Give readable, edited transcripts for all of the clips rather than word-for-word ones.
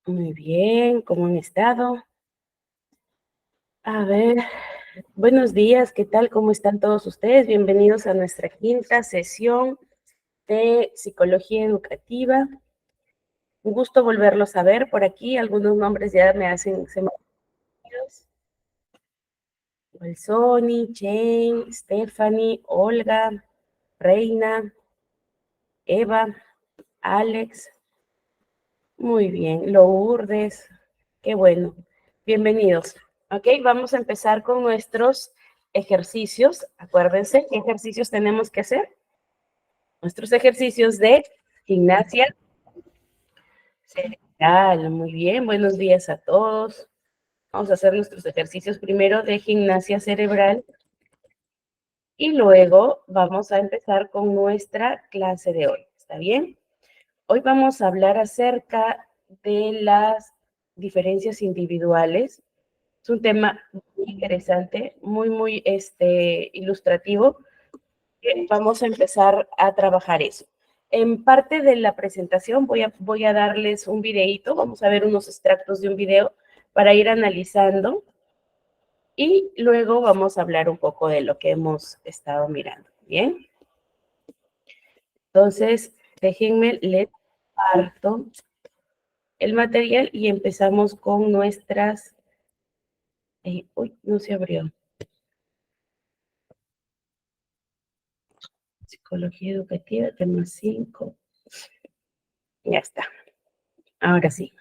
Muy bien, ¿cómo han estado? A ver, buenos días, ¿qué tal? ¿Cómo están todos ustedes? Bienvenidos a nuestra quinta sesión de psicología educativa. Un gusto volverlos a ver por aquí. Algunos nombres ya se me Sony, Jane, Stephanie, Olga, Reina, Eva, Alex. Muy bien, Lourdes, qué bueno. Bienvenidos. Ok, vamos a empezar con nuestros ejercicios. Acuérdense, ¿qué ejercicios tenemos que hacer? Nuestros ejercicios de gimnasia cerebral. Muy bien, buenos días a todos. Vamos a hacer nuestros ejercicios primero de gimnasia cerebral y luego vamos a empezar con nuestra clase de hoy. ¿Está bien? Hoy vamos a hablar acerca de las diferencias individuales. Es un tema muy interesante, muy ilustrativo. Vamos a empezar a trabajar eso. En parte de la presentación voy a darles un videíto, vamos a ver unos extractos de un video para ir analizando y luego vamos a hablar un poco de lo que hemos estado mirando. ¿Bien? Entonces, déjenme les parto el material y empezamos con nuestras... uy, no se abrió. Psicología educativa, tema 5. Ya está. Ahora sí.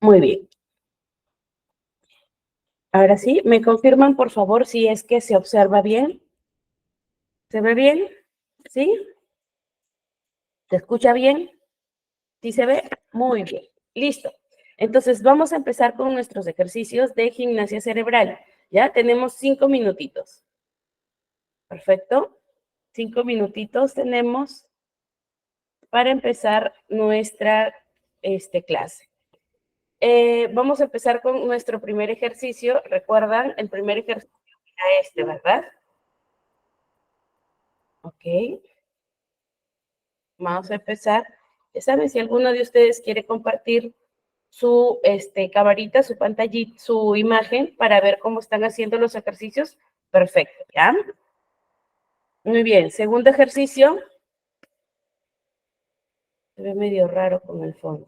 Muy bien. Ahora sí, ¿me confirman, por favor, si es que se observa bien? ¿Se ve bien? ¿Sí? ¿Se escucha bien? ¿Sí se ve? Muy bien. Listo. Entonces, vamos a empezar con nuestros ejercicios de gimnasia cerebral. Ya tenemos 5 minutitos. Perfecto. 5 minutitos tenemos para empezar nuestra clase. Vamos a empezar con nuestro primer ejercicio. ¿Recuerdan? El primer ejercicio era ¿verdad? Ok. Vamos a empezar. Ya saben, si alguno de ustedes quiere compartir su camarita, su pantallita, su imagen para ver cómo están haciendo los ejercicios, perfecto, ¿ya? Muy bien, segundo ejercicio. Se ve medio raro con el fondo.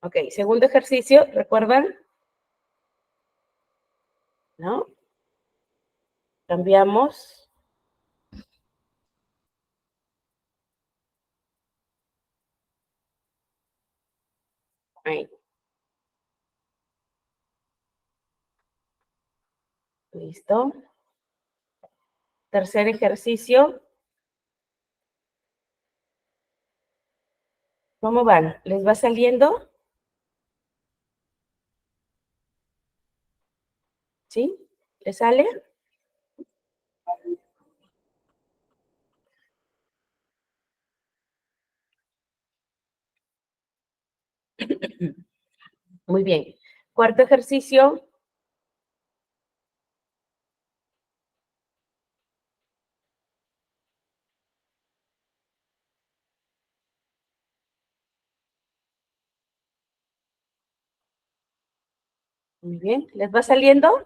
Ok, segundo ejercicio, ¿recuerdan? ¿No? Cambiamos. Ahí. Listo. Tercer ejercicio. ¿Cómo van? ¿Les va saliendo? ¿Sí? ¿Les sale? Muy bien. Cuarto ejercicio. Muy bien. ¿Les va saliendo?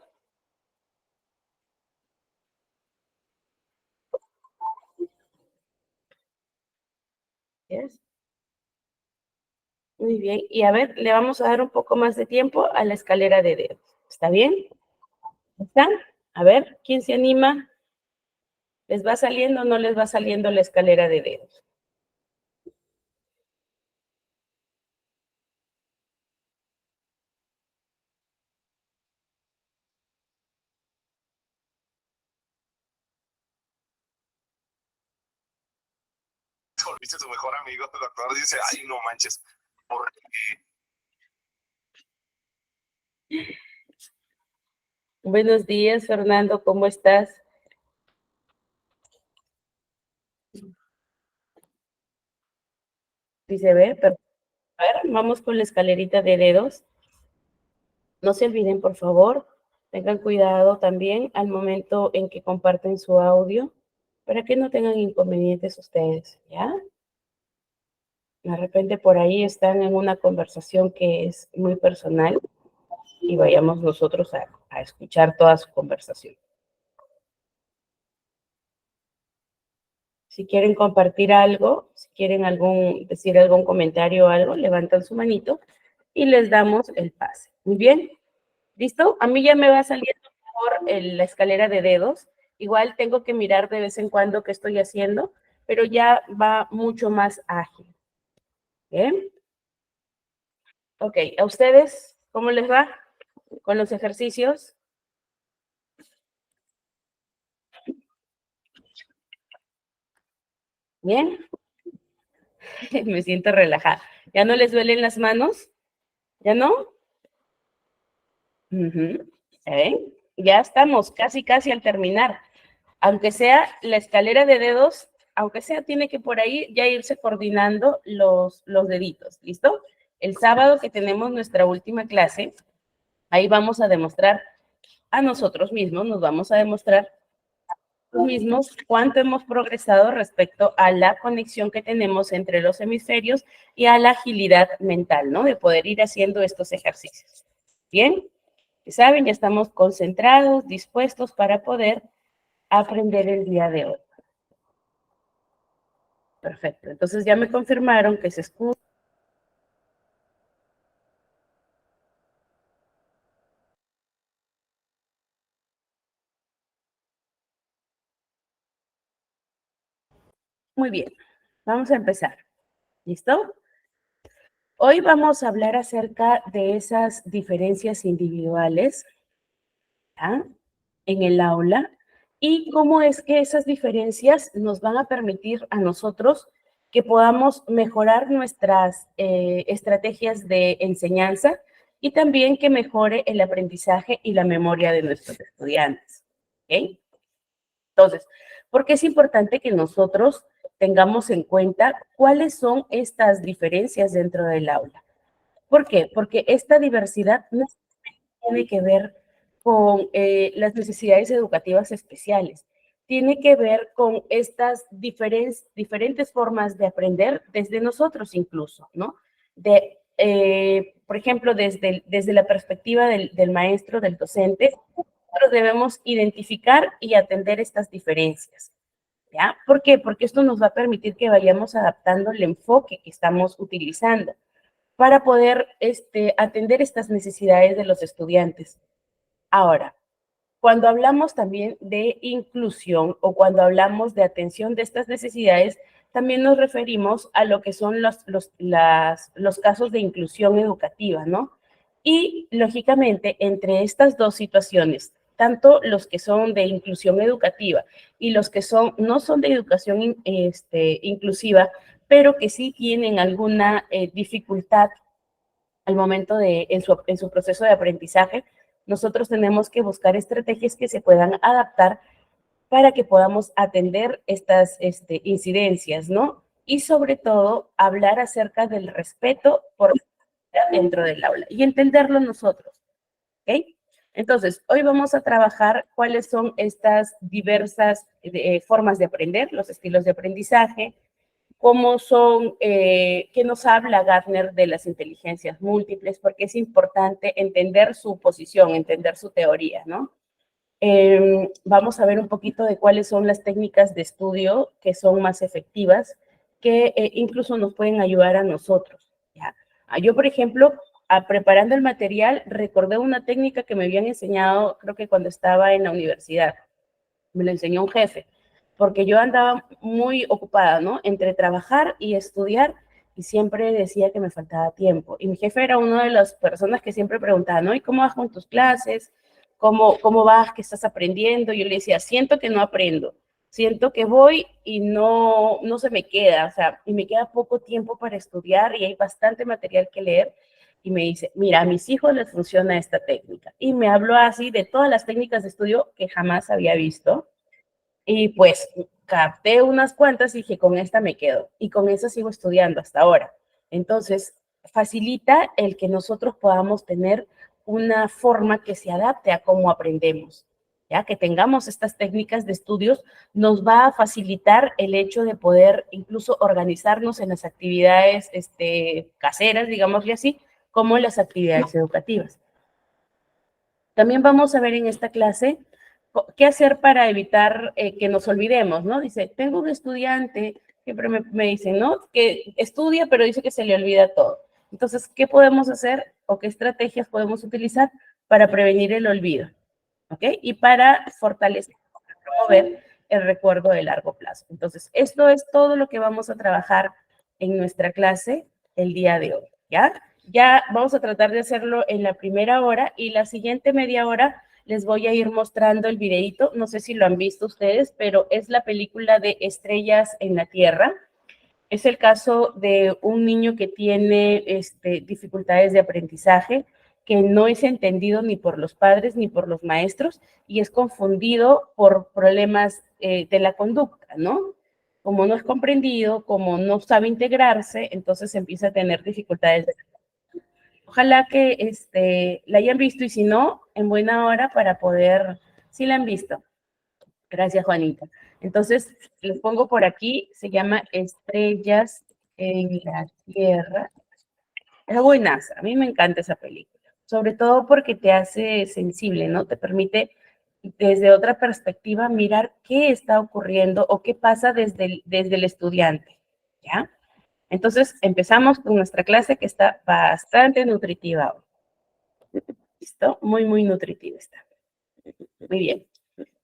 Yes. Muy bien. Y a ver, le vamos a dar un poco más de tiempo a la escalera de dedos. ¿Está bien? ¿Están? A ver, ¿quién se anima? ¿Les va saliendo o no les va saliendo la escalera de dedos? Volviste tu mejor amigo, el doctor dice, ay, no manches, ¿por qué? Buenos días, Fernando, ¿cómo estás? ¿Sí se ve? Pero, a ver, vamos con la escalerita de dedos. No se olviden, por favor, Tengan cuidado también al momento en que comparten su audio para que no tengan inconvenientes ustedes, ¿ya? De repente por ahí están en una conversación que es muy personal y vayamos nosotros a escuchar toda su conversación. Si quieren compartir algo, si quieren decir algún comentario o algo, levantan su manito y les damos el pase. Muy bien, ¿listo? A mí ya me va saliendo por la escalera de dedos. Igual tengo que mirar de vez en cuando qué estoy haciendo, pero ya va mucho más ágil. ¿Bien? Ok, ¿a ustedes cómo les va con los ejercicios? ¿Bien? Me siento relajada. ¿Ya no les duelen las manos? ¿Ya no? Ujú. Ya estamos casi al terminar. Aunque sea la escalera de dedos, aunque sea, tiene que por ahí ya irse coordinando los deditos, ¿listo? El sábado que tenemos nuestra última clase, ahí vamos a demostrar a nosotros mismos, nos vamos a demostrar mismos cuánto hemos progresado respecto a la conexión que tenemos entre los hemisferios y a la agilidad mental, ¿no? De poder ir haciendo estos ejercicios. Bien, saben, ya estamos concentrados, dispuestos para poder aprender el día de hoy. Perfecto, entonces ya me confirmaron que se escucha. Muy bien, vamos a empezar. ¿Listo? Hoy vamos a hablar acerca de esas diferencias individuales, ¿ya?, en el aula y cómo es que esas diferencias nos van a permitir a nosotros que podamos mejorar nuestras estrategias de enseñanza y también que mejore el aprendizaje y la memoria de nuestros estudiantes. ¿Ok? Entonces, ¿por qué es importante que nosotros tengamos en cuenta cuáles son estas diferencias dentro del aula? ¿Por qué? Porque esta diversidad no tiene que ver con las necesidades educativas especiales, tiene que ver con estas diferentes formas de aprender desde nosotros incluso, ¿no? Por ejemplo, desde la perspectiva del maestro, del docente, nosotros debemos identificar y atender estas diferencias, ¿ya? ¿Por qué? Porque esto nos va a permitir que vayamos adaptando el enfoque que estamos utilizando para poder atender estas necesidades de los estudiantes. Ahora, cuando hablamos también de inclusión o cuando hablamos de atención de estas necesidades, también nos referimos a lo que son los casos de inclusión educativa, ¿no? Y lógicamente, entre estas dos situaciones, tanto los que son de inclusión educativa y los que no son de educación inclusiva, pero que sí tienen alguna dificultad al momento en su proceso de aprendizaje, nosotros tenemos que buscar estrategias que se puedan adaptar para que podamos atender estas incidencias, ¿no? Y sobre todo, hablar acerca del respeto por dentro del aula y entenderlo nosotros, ¿ok? Entonces, hoy vamos a trabajar cuáles son estas diversas formas de aprender, los estilos de aprendizaje, cómo son, qué nos habla Gardner de las inteligencias múltiples, porque es importante entender su posición, entender su teoría, ¿no? Vamos a ver un poquito de cuáles son las técnicas de estudio que son más efectivas, que incluso nos pueden ayudar a nosotros, ¿ya? Yo, por ejemplo, preparando el material, recordé una técnica que me habían enseñado, creo que cuando estaba en la universidad. Me lo enseñó un jefe, porque yo andaba muy ocupada, ¿no? Entre trabajar y estudiar, y siempre decía que me faltaba tiempo. Y mi jefe era una de las personas que siempre preguntaba, ¿no? ¿Y cómo vas con tus clases? ¿Cómo vas? ¿Qué estás aprendiendo? Yo le decía, siento que no aprendo, siento que voy y no se me queda, o sea, y me queda poco tiempo para estudiar y hay bastante material que leer. Y me dice, mira, a mis hijos les funciona esta técnica. Y me habló así de todas las técnicas de estudio que jamás había visto. Y pues capté unas cuantas y dije, con esta me quedo. Y con esa sigo estudiando hasta ahora. Entonces, facilita el que nosotros podamos tener una forma que se adapte a cómo aprendemos. Ya que tengamos estas técnicas de estudios nos va a facilitar el hecho de poder incluso organizarnos en las actividades caseras, digámosle así, como en las actividades educativas. También vamos a ver en esta clase qué hacer para evitar que nos olvidemos, ¿no? Dice, tengo un estudiante, siempre me dicen, ¿no? Que estudia, pero dice que se le olvida todo. Entonces, ¿qué podemos hacer o qué estrategias podemos utilizar para prevenir el olvido? ¿Ok? Y para fortalecer, promover el recuerdo de largo plazo. Entonces, esto es todo lo que vamos a trabajar en nuestra clase el día de hoy, ¿ya? Ya vamos a tratar de hacerlo en la primera hora y la siguiente media hora les voy a ir mostrando el videíto. No sé si lo han visto ustedes, pero es la película de Estrellas en la Tierra. Es el caso de un niño que tiene dificultades de aprendizaje, que no es entendido ni por los padres ni por los maestros y es confundido por problemas de la conducta, ¿no? Como no es comprendido, como no sabe integrarse, entonces empieza a tener dificultades. Ojalá que la hayan visto y si no, en buena hora para poder, si la han visto. Gracias, Juanita. Entonces, les pongo por aquí, se llama Estrellas en la Tierra. Es buenaza, a mí me encanta esa película, sobre todo porque te hace sensible, ¿no? Te permite desde otra perspectiva mirar qué está ocurriendo o qué pasa desde el estudiante, ¿ya? Entonces, empezamos con nuestra clase que está bastante nutritiva hoy. ¿Listo? Muy, muy nutritiva está. Muy bien.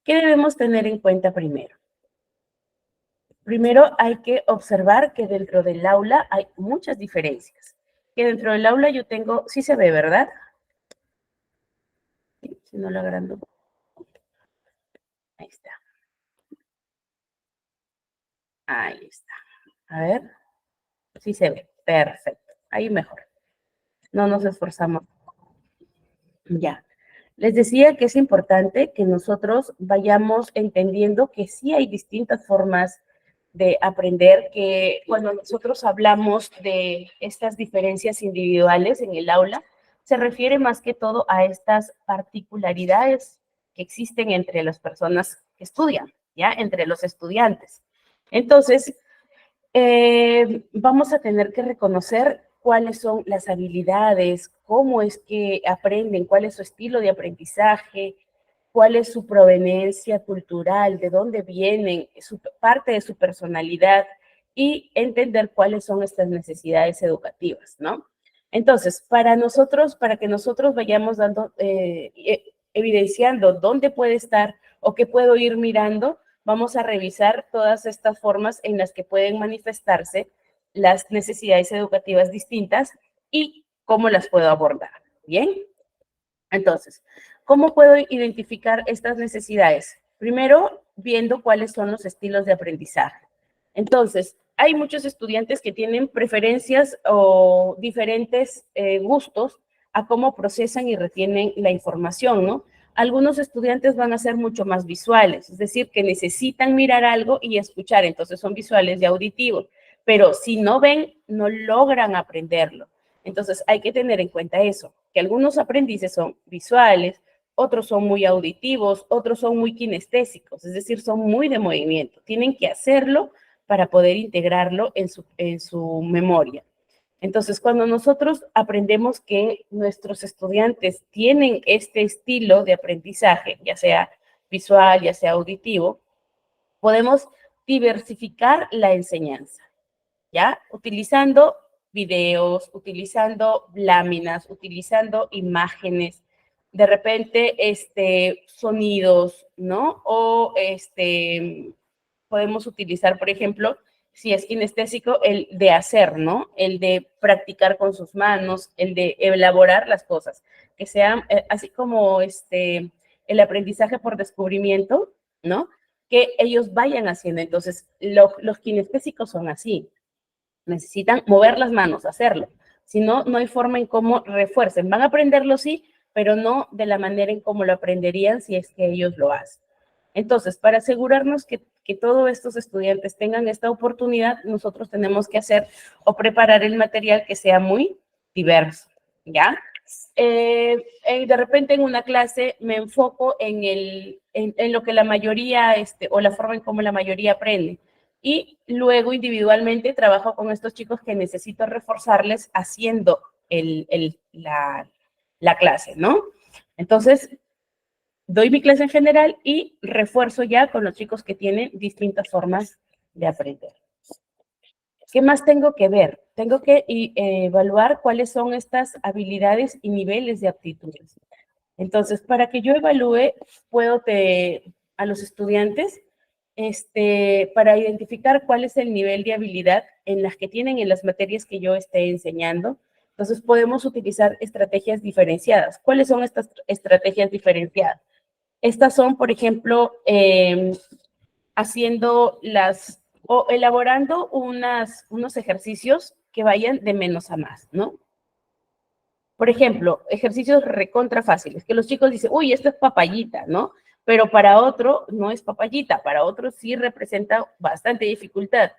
¿Qué debemos tener en cuenta primero? Primero hay que observar que dentro del aula hay muchas diferencias. Que dentro del aula yo tengo, sí se ve, ¿verdad? Si no lo agrando. Ahí está. Ahí está. A ver. Sí se ve. Perfecto. Ahí mejor. No nos esforzamos. Ya. Les decía que es importante que nosotros vayamos entendiendo que sí hay distintas formas de aprender, que cuando nosotros hablamos de estas diferencias individuales en el aula, se refiere más que todo a estas particularidades que existen entre las personas que estudian, ¿ya? Entre los estudiantes. Entonces, vamos a tener que reconocer cuáles son las habilidades, cómo es que aprenden, cuál es su estilo de aprendizaje, cuál es su proveniencia cultural, de dónde vienen, parte de su personalidad y entender cuáles son estas necesidades educativas, ¿no? Entonces, para que nosotros vayamos dando, evidenciando dónde puede estar o qué puedo ir mirando, vamos a revisar todas estas formas en las que pueden manifestarse las necesidades educativas distintas y cómo las puedo abordar. ¿Bien? Entonces, ¿cómo puedo identificar estas necesidades? Primero, viendo cuáles son los estilos de aprendizaje. Entonces, hay muchos estudiantes que tienen preferencias o diferentes gustos a cómo procesan y retienen la información, ¿no? Algunos estudiantes van a ser mucho más visuales, es decir, que necesitan mirar algo y escuchar, entonces son visuales y auditivos, pero si no ven, no logran aprenderlo. Entonces, hay que tener en cuenta eso, que algunos aprendices son visuales, otros son muy auditivos, otros son muy kinestésicos, es decir, son muy de movimiento. Tienen que hacerlo para poder integrarlo en su memoria. Entonces, cuando nosotros aprendemos que nuestros estudiantes tienen este estilo de aprendizaje, ya sea visual, ya sea auditivo, podemos diversificar la enseñanza, ¿ya? Utilizando videos, utilizando láminas, utilizando imágenes, de repente, sonidos, ¿no? O podemos utilizar, por ejemplo, si es kinestésico, el de hacer, ¿no? El de practicar con sus manos, el de elaborar las cosas, que sean así como el aprendizaje por descubrimiento, ¿no? Que ellos vayan haciendo. Entonces, los kinestésicos son así, necesitan mover las manos, hacerlo. Si no, no hay forma en cómo refuercen. Van a aprenderlo, sí, pero no de la manera en cómo lo aprenderían si es que ellos lo hacen. Entonces, para asegurarnos que todos estos estudiantes tengan esta oportunidad, nosotros tenemos que hacer o preparar el material que sea muy diverso, ¿ya? De repente en una clase me enfoco en lo que la mayoría, o la forma en cómo la mayoría aprende. Y luego individualmente trabajo con estos chicos que necesito reforzarles haciendo la clase, ¿no? Entonces, doy mi clase en general y refuerzo ya con los chicos que tienen distintas formas de aprender. ¿Qué más tengo que ver? Tengo que evaluar cuáles son estas habilidades y niveles de aptitudes. Entonces, para que yo evalúe, puedo a los estudiantes, para identificar cuál es el nivel de habilidad en las que tienen en las materias que yo esté enseñando. Entonces, podemos utilizar estrategias diferenciadas. ¿Cuáles son estas estrategias diferenciadas? Estas son, por ejemplo, haciendo o elaborando unos ejercicios que vayan de menos a más, ¿no? Por ejemplo, ejercicios recontra fáciles, que los chicos dicen, uy, esto es papayita, ¿no? Pero para otro no es papayita, para otro sí representa bastante dificultad.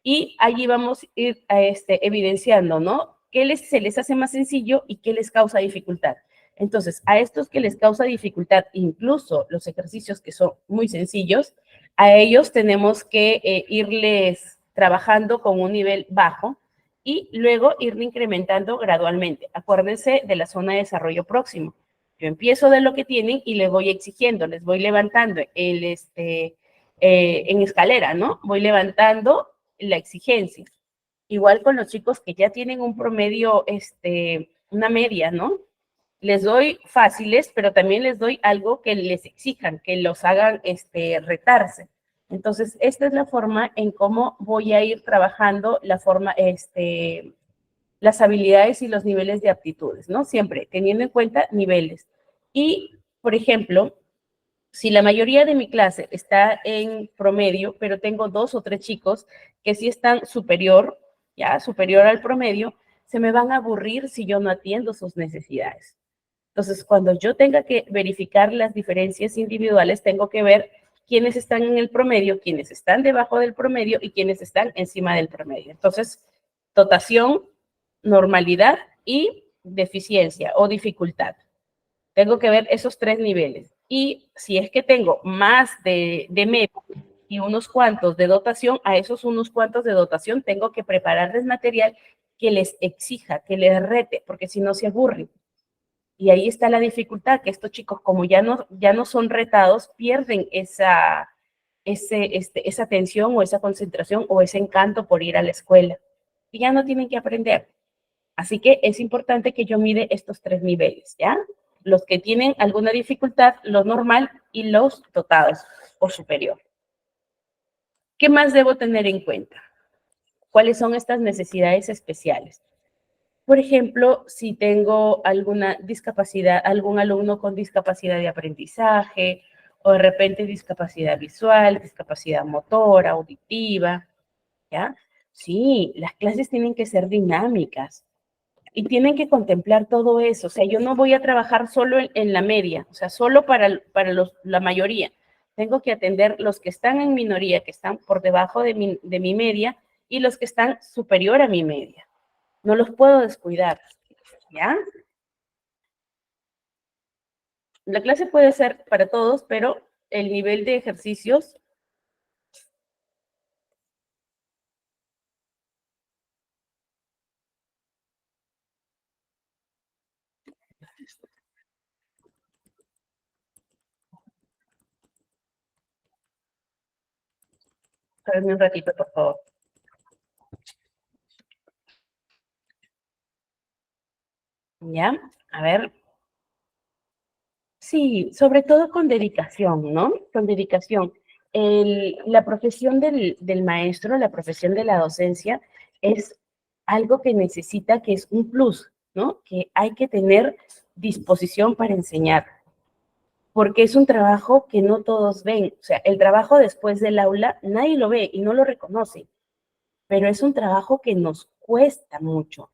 Y allí vamos a ir evidenciando, ¿no? ¿Qué se les hace más sencillo y qué les causa dificultad? Entonces, a estos que les causa dificultad, incluso los ejercicios que son muy sencillos, a ellos tenemos que irles trabajando con un nivel bajo y luego irle incrementando gradualmente. Acuérdense de la zona de desarrollo próximo. Yo empiezo de lo que tienen y les voy exigiendo, les voy levantando en escalera, ¿no? Voy levantando la exigencia. Igual con los chicos que ya tienen un promedio, una media, ¿no? Les doy fáciles, pero también les doy algo que les exijan, que los hagan retarse. Entonces, esta es la forma en cómo voy a ir trabajando las habilidades y los niveles de aptitudes, ¿no? Siempre teniendo en cuenta niveles. Y, por ejemplo, si la mayoría de mi clase está en promedio, pero tengo 2 o 3 chicos que sí están superior al promedio, se me van a aburrir si yo no atiendo sus necesidades. Entonces, cuando yo tenga que verificar las diferencias individuales, tengo que ver quiénes están en el promedio, quiénes están debajo del promedio y quiénes están encima del promedio. Entonces, dotación, normalidad y deficiencia o dificultad. Tengo que ver esos 3 niveles. Y si es que tengo más de medio y unos cuantos de dotación, a esos unos cuantos de dotación tengo que prepararles material que les exija, que les rete, porque si no se aburren. Y ahí está la dificultad, que estos chicos, como ya no son retados, pierden esa atención o esa concentración o ese encanto por ir a la escuela. Y ya no tienen que aprender. Así que es importante que yo mide estos 3 niveles, ¿ya? Los que tienen alguna dificultad, lo normal y los dotados o superior. ¿Qué más debo tener en cuenta? ¿Cuáles son estas necesidades especiales? Por ejemplo, si tengo alguna discapacidad, algún alumno con discapacidad de aprendizaje o de repente discapacidad visual, discapacidad motora, auditiva, ¿ya? Sí, las clases tienen que ser dinámicas y tienen que contemplar todo eso. O sea, yo no voy a trabajar solo en la media, o sea, solo para la mayoría. Tengo que atender los que están en minoría, que están por debajo de mi media y los que están superior a mi media. No los puedo descuidar, ¿ya? La clase puede ser para todos, pero el nivel de ejercicios espérenme un ratito, por favor. ¿Ya? A ver. Sí, sobre todo con dedicación, ¿no? Con dedicación. La profesión del maestro, la profesión de la docencia, es algo que necesita, que es un plus, ¿no? Que hay que tener disposición para enseñar, porque es un trabajo que no todos ven. O sea, el trabajo después del aula nadie lo ve y no lo reconoce, pero es un trabajo que nos cuesta mucho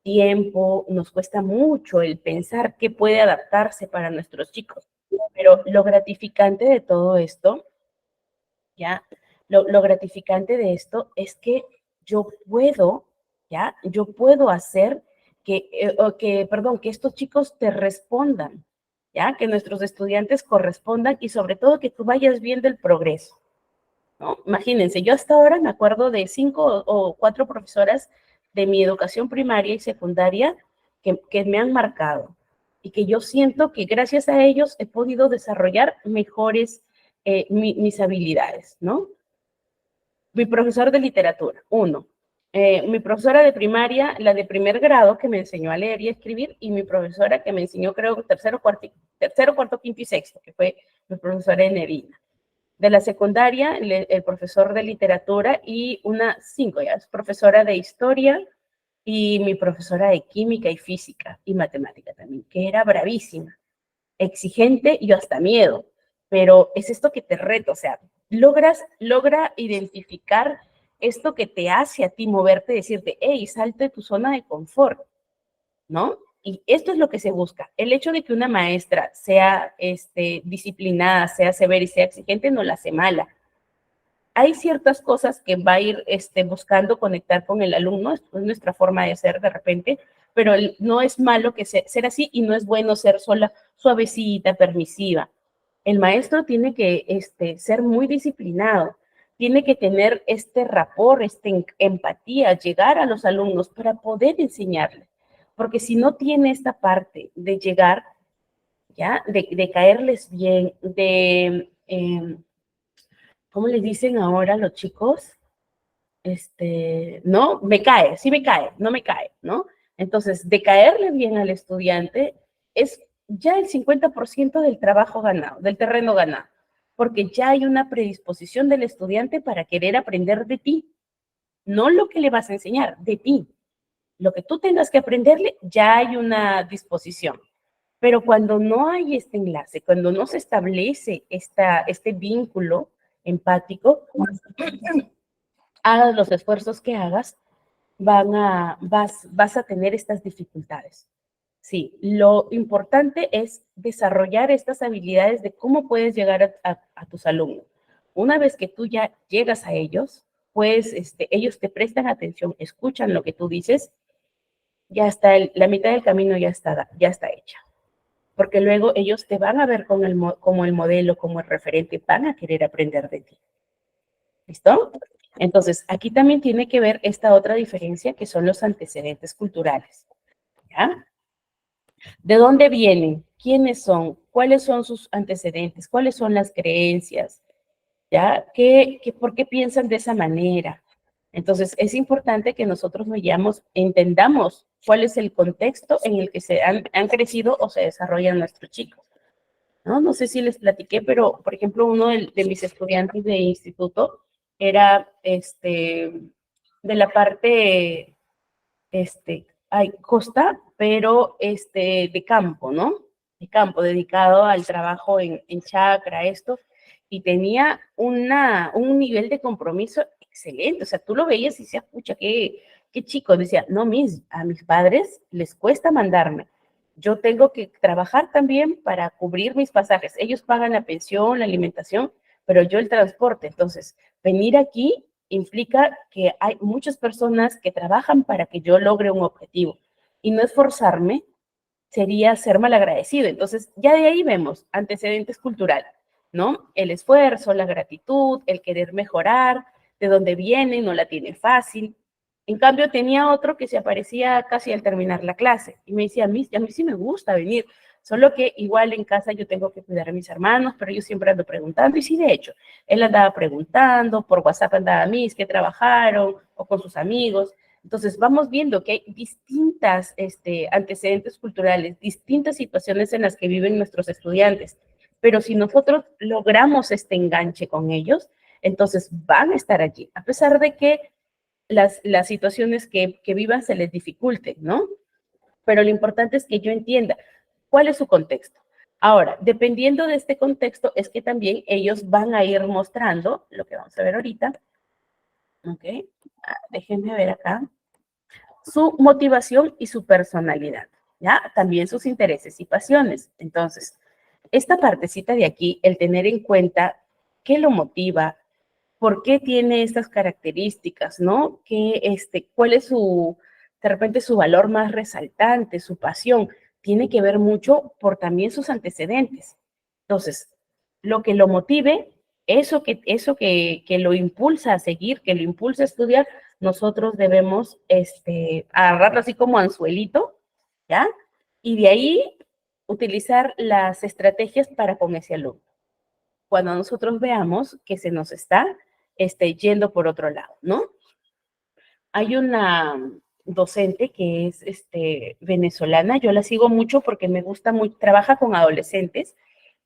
tiempo, nos cuesta mucho el pensar qué puede adaptarse para nuestros chicos. Pero lo gratificante de todo esto, ¿ya? Lo gratificante de esto es que yo puedo, ¿ya? Yo puedo hacer que estos chicos te respondan, ¿ya? Que nuestros estudiantes correspondan y sobre todo que tú vayas viendo el progreso, ¿no? Imagínense, yo hasta ahora me acuerdo de 5 o 4 profesoras de mi educación primaria y secundaria que me han marcado y que yo siento que gracias a ellos he podido desarrollar mejores mis habilidades, ¿no? Mi profesor de literatura, uno. Mi profesora de primaria, la de primer grado, que me enseñó a leer y a escribir, y mi profesora que me enseñó, creo, tercero, cuarto, quinto y sexto, que fue mi profesora Enerina. De la secundaria, el profesor de literatura y una 5 ya, es profesora de historia y mi profesora de química y física y matemática también, que era bravísima, exigente y hasta miedo, pero es esto que te reto, o sea, logra identificar esto que te hace a ti moverte, decirte, hey, salte de tu zona de confort, ¿no? Y esto es lo que se busca. El hecho de que una maestra sea disciplinada, sea severa y sea exigente no la hace mala. Hay ciertas cosas que va a ir buscando conectar con el alumno, es nuestra forma de ser de repente, pero no es malo que ser así y no es bueno ser sola, suavecita, permisiva. El maestro tiene que ser muy disciplinado, tiene que tener este rapport, empatía, llegar a los alumnos para poder enseñarles. Porque si no tiene esta parte de llegar, ¿ya? De caerles bien, ¿cómo les dicen ahora los chicos? No, me cae, sí me cae, no me cae, ¿no? Entonces, de caerle bien al estudiante es ya el 50% del trabajo ganado, del terreno ganado, porque ya hay una predisposición del estudiante para querer aprender de ti, no lo que le vas a enseñar, de ti. Lo que tú tengas que aprenderle, ya hay una disposición. Pero cuando no hay este enlace, cuando no se establece este vínculo empático, hagas los esfuerzos que hagas, vas a tener estas dificultades. Sí, lo importante es desarrollar estas habilidades de cómo puedes llegar a tus alumnos. Una vez que tú ya llegas a ellos, pues ellos te prestan atención, escuchan lo que tú dices, ya está, la mitad del camino ya está hecha. Porque luego ellos te van a ver como el modelo, como el referente, van a querer aprender de ti. ¿Listo? Entonces, aquí también tiene que ver esta otra diferencia que son los antecedentes culturales. ¿Ya? ¿De dónde vienen? ¿Quiénes son? ¿Cuáles son sus antecedentes? ¿Cuáles son las creencias? ¿Ya? ¿Por qué piensan de esa manera? Entonces, es importante que nosotros entendamos cuál es el contexto en el que han crecido o se desarrollan nuestros chicos. No sé si les platiqué, pero, por ejemplo, uno de mis estudiantes de instituto era de la parte hay costa, pero de campo, ¿no? De campo, dedicado al trabajo en chacra, esto, y tenía un nivel de compromiso excelente. O sea, tú lo veías y decías, pucha, qué chico. Decía, no, a mis padres les cuesta mandarme. Yo tengo que trabajar también para cubrir mis pasajes. Ellos pagan la pensión, la alimentación, pero yo el transporte. Entonces, venir aquí implica que hay muchas personas que trabajan para que yo logre un objetivo. Y no esforzarme sería ser malagradecido. Entonces, ya de ahí vemos antecedentes culturales, ¿no? El esfuerzo, la gratitud, el querer mejorar, de dónde viene, no la tiene fácil. En cambio, tenía otro que se aparecía casi al terminar la clase y me decía, a mí sí me gusta venir, solo que igual en casa yo tengo que cuidar a mis hermanos, pero yo siempre ando preguntando. Y sí, de hecho, él andaba preguntando, por WhatsApp andaba a mis que trabajaron o con sus amigos. Entonces vamos viendo que hay distintas antecedentes culturales, distintas situaciones en las que viven nuestros estudiantes, pero si nosotros logramos este enganche con ellos, entonces van a estar allí, a pesar de que las situaciones que vivan se les dificulten, ¿no? Pero lo importante es que yo entienda cuál es su contexto. Ahora, dependiendo de este contexto, es que también ellos van a ir mostrando lo que vamos a ver ahorita. Ok, déjenme ver acá. Su motivación y su personalidad, ¿ya? También sus intereses y pasiones. Entonces, esta partecita de aquí, el tener en cuenta qué lo motiva, por qué tiene estas características, ¿no? ¿Cuál es de repente su valor más resaltante, su pasión, tiene que ver mucho por también sus antecedentes. Entonces, lo que lo motive, eso que lo impulsa a seguir, que lo impulsa a estudiar, nosotros debemos agarrarlo así como anzuelito, ¿ya? Y de ahí utilizar las estrategias para con ese alumno. Cuando nosotros veamos que se nos está yendo por otro lado, ¿no? Hay una docente que es venezolana, yo la sigo mucho porque me gusta mucho, trabaja con adolescentes,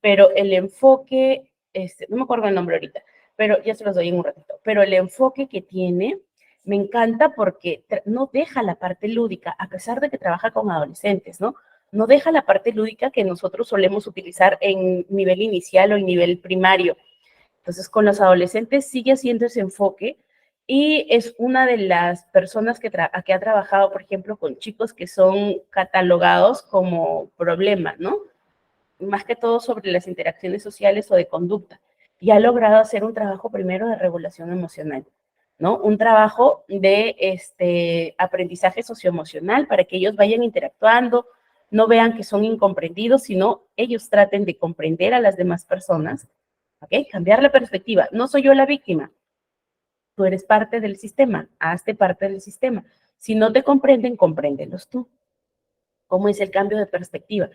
pero el enfoque, no me acuerdo el nombre ahorita, pero ya se los doy en un ratito, pero el enfoque que tiene me encanta porque no deja la parte lúdica, a pesar de que trabaja con adolescentes, ¿no? No deja la parte lúdica que nosotros solemos utilizar en nivel inicial o en nivel primario. Entonces, con los adolescentes sigue haciendo ese enfoque y es una de las personas que ha trabajado, por ejemplo, con chicos que son catalogados como problemas, ¿no? Más que todo sobre las interacciones sociales o de conducta. Y ha logrado hacer un trabajo primero de regulación emocional, ¿no? Un trabajo de aprendizaje socioemocional para que ellos vayan interactuando, no vean que son incomprendidos, sino ellos traten de comprender a las demás personas, ¿ok? Cambiar la perspectiva. No soy yo la víctima, tú eres parte del sistema, hazte parte del sistema. Si no te comprenden, compréndelos tú. ¿Cómo es el cambio de perspectiva?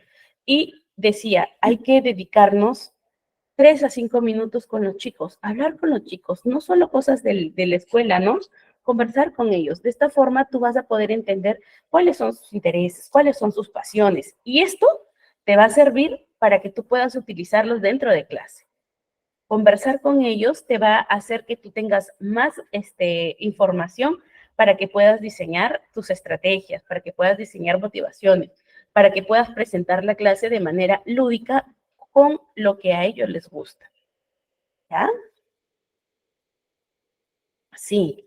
Y decía, hay que dedicarnos 3 a 5 minutos con los chicos, hablar con los chicos, no solo cosas de la escuela, ¿no? Conversar con ellos. De esta forma tú vas a poder entender cuáles son sus intereses, cuáles son sus pasiones. Y esto te va a servir para que tú puedas utilizarlos dentro de clase. Conversar con ellos te va a hacer que tú tengas más información para que puedas diseñar tus estrategias, para que puedas diseñar motivaciones, para que puedas presentar la clase de manera lúdica con lo que a ellos les gusta. ¿Ya? Sí.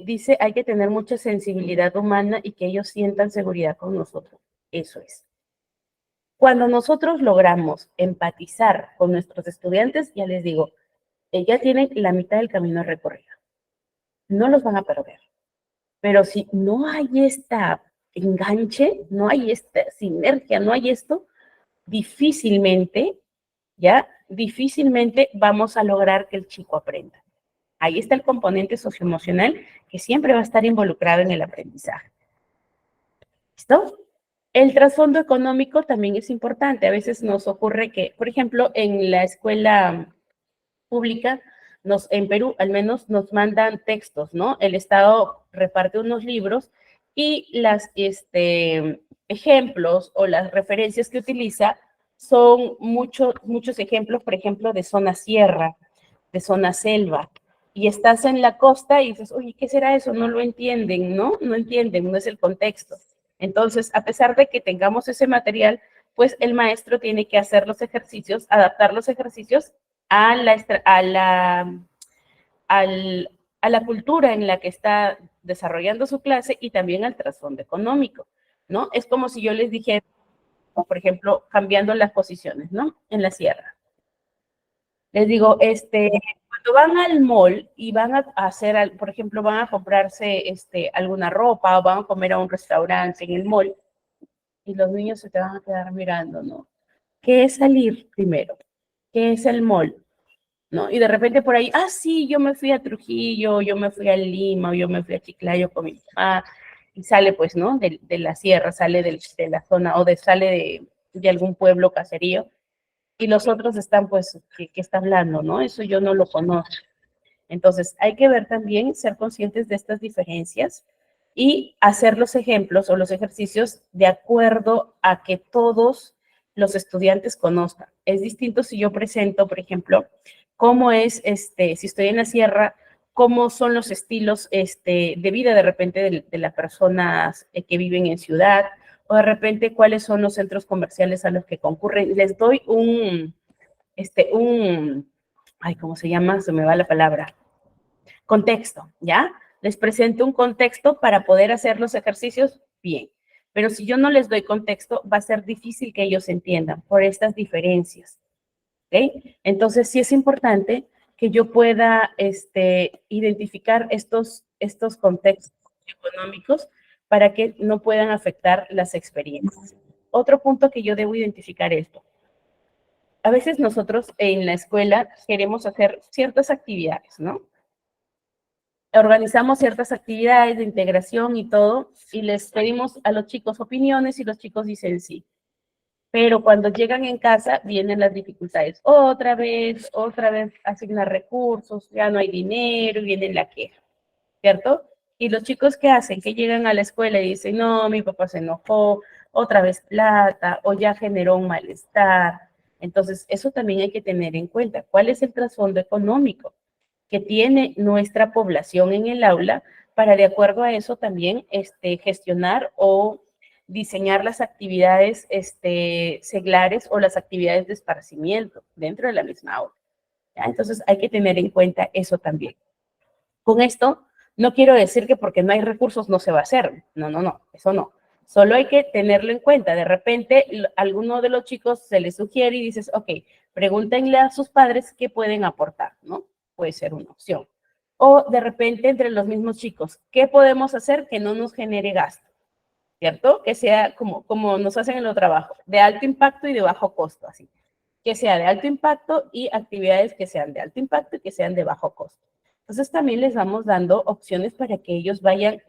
Dice, hay que tener mucha sensibilidad humana y que ellos sientan seguridad con nosotros. Eso es. Cuando nosotros logramos empatizar con nuestros estudiantes, ya les digo, ya tienen la mitad del camino recorrido. No los van a perder. Pero si no hay esta enganche, no hay esta sinergia, no hay esto, difícilmente, ¿ya? Difícilmente vamos a lograr que el chico aprenda. Ahí está el componente socioemocional que siempre va a estar involucrado en el aprendizaje. ¿Listo? El trasfondo económico también es importante. A veces nos ocurre que, por ejemplo, en la escuela pública, en Perú al menos nos mandan textos, ¿no? El Estado reparte unos libros y las ejemplos o las referencias que utiliza son muchos ejemplos, por ejemplo, de zona sierra, de zona selva. Y estás en la costa y dices, oye, ¿qué será eso? No lo entienden, ¿no? No entienden, no es el contexto. Entonces, a pesar de que tengamos ese material, pues el maestro tiene que hacer los ejercicios, adaptar los ejercicios a la cultura en la que está desarrollando su clase y también al trasfondo económico, ¿no? Es como si yo les dijera, por ejemplo, cambiando las posiciones, ¿no? En la sierra. Les digo, cuando van al mall y van a hacer, por ejemplo, van a comprarse alguna ropa o van a comer a un restaurante en el mall y los niños se te van a quedar mirando, ¿no? ¿Qué es salir primero? ¿Qué es el mall? ¿No? Y de repente por ahí, sí, yo me fui a Trujillo, yo me fui a Lima, o yo me fui a Chiclayo con mi mamá, y sale pues, ¿no? De la sierra, sale de la zona, o sale de algún pueblo caserío, y los otros están pues, ¿qué está hablando, no? Eso yo no lo conozco. Entonces, hay que ver también, ser conscientes de estas diferencias y hacer los ejemplos o los ejercicios de acuerdo a que todos los estudiantes conozcan. Es distinto si yo presento, por ejemplo, cómo es, si estoy en la sierra, cómo son los estilos de vida de repente de las personas que viven en ciudad, o de repente cuáles son los centros comerciales a los que concurren. Les doy ¿cómo se llama? Se me va la palabra. Contexto, ¿ya? Les presento un contexto para poder hacer los ejercicios bien. Pero si yo no les doy contexto, va a ser difícil que ellos entiendan por estas diferencias. ¿Ok? Entonces, sí es importante que yo pueda identificar estos contextos económicos para que no puedan afectar las experiencias. Otro punto que yo debo identificar esto. A veces nosotros en la escuela queremos hacer ciertas actividades, ¿no? Organizamos ciertas actividades de integración y todo, y les pedimos a los chicos opiniones y los chicos dicen sí. Pero cuando llegan en casa vienen las dificultades. Otra vez asignar recursos, ya no hay dinero, y viene la queja, ¿cierto? Y los chicos, ¿qué hacen? Que llegan a la escuela y dicen, no, mi papá se enojó, otra vez plata, o ya generó un malestar. Entonces, eso también hay que tener en cuenta. ¿Cuál es el trasfondo económico que tiene nuestra población en el aula para, de acuerdo a eso, también gestionar o diseñar las actividades seglares o las actividades de esparcimiento dentro de la misma aula? ¿Ya? Entonces, hay que tener en cuenta eso también. Con esto, no quiero decir que porque no hay recursos no se va a hacer. No, no, no, eso no. Solo hay que tenerlo en cuenta. De repente, alguno de los chicos se les sugiere y dices, ok, pregúntenle a sus padres qué pueden aportar, ¿no? Puede ser una opción. O de repente, entre los mismos chicos, ¿qué podemos hacer que no nos genere gasto? ¿Cierto? Que sea como nos hacen en el trabajo, de alto impacto y de bajo costo, así. Que sea de alto impacto y actividades que sean de alto impacto y que sean de bajo costo. Entonces también les vamos dando opciones para que ellos vayan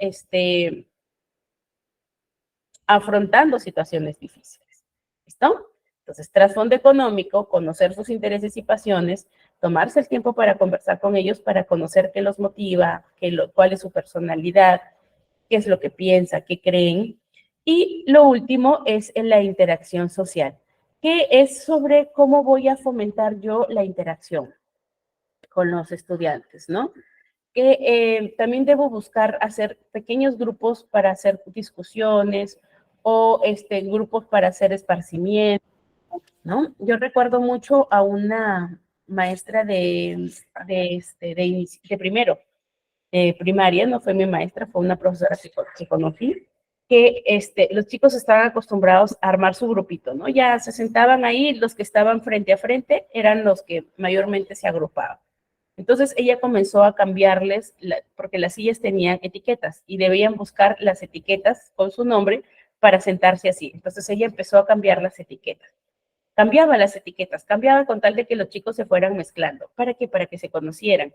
afrontando situaciones difíciles. ¿Listo? Entonces, trasfondo económico, conocer sus intereses y pasiones, tomarse el tiempo para conversar con ellos, para conocer qué los motiva, cuál es su personalidad, qué es lo que piensa, qué creen. Y lo último es en la interacción social, que es sobre cómo voy a fomentar yo la interacción con los estudiantes, ¿no? Que también debo buscar hacer pequeños grupos para hacer discusiones o grupos para hacer esparcimiento, ¿no? Yo recuerdo mucho a una maestra de primero, primaria, no fue mi maestra, fue una profesora que conocí, que los chicos estaban acostumbrados a armar su grupito, ¿no? Ya se sentaban ahí, los que estaban frente a frente eran los que mayormente se agrupaban. Entonces ella comenzó a cambiarles, porque las sillas tenían etiquetas y debían buscar las etiquetas con su nombre para sentarse así. Entonces ella empezó a cambiar las etiquetas. Cambiaba las etiquetas, cambiaba con tal de que los chicos se fueran mezclando. ¿Para qué? Para que se conocieran,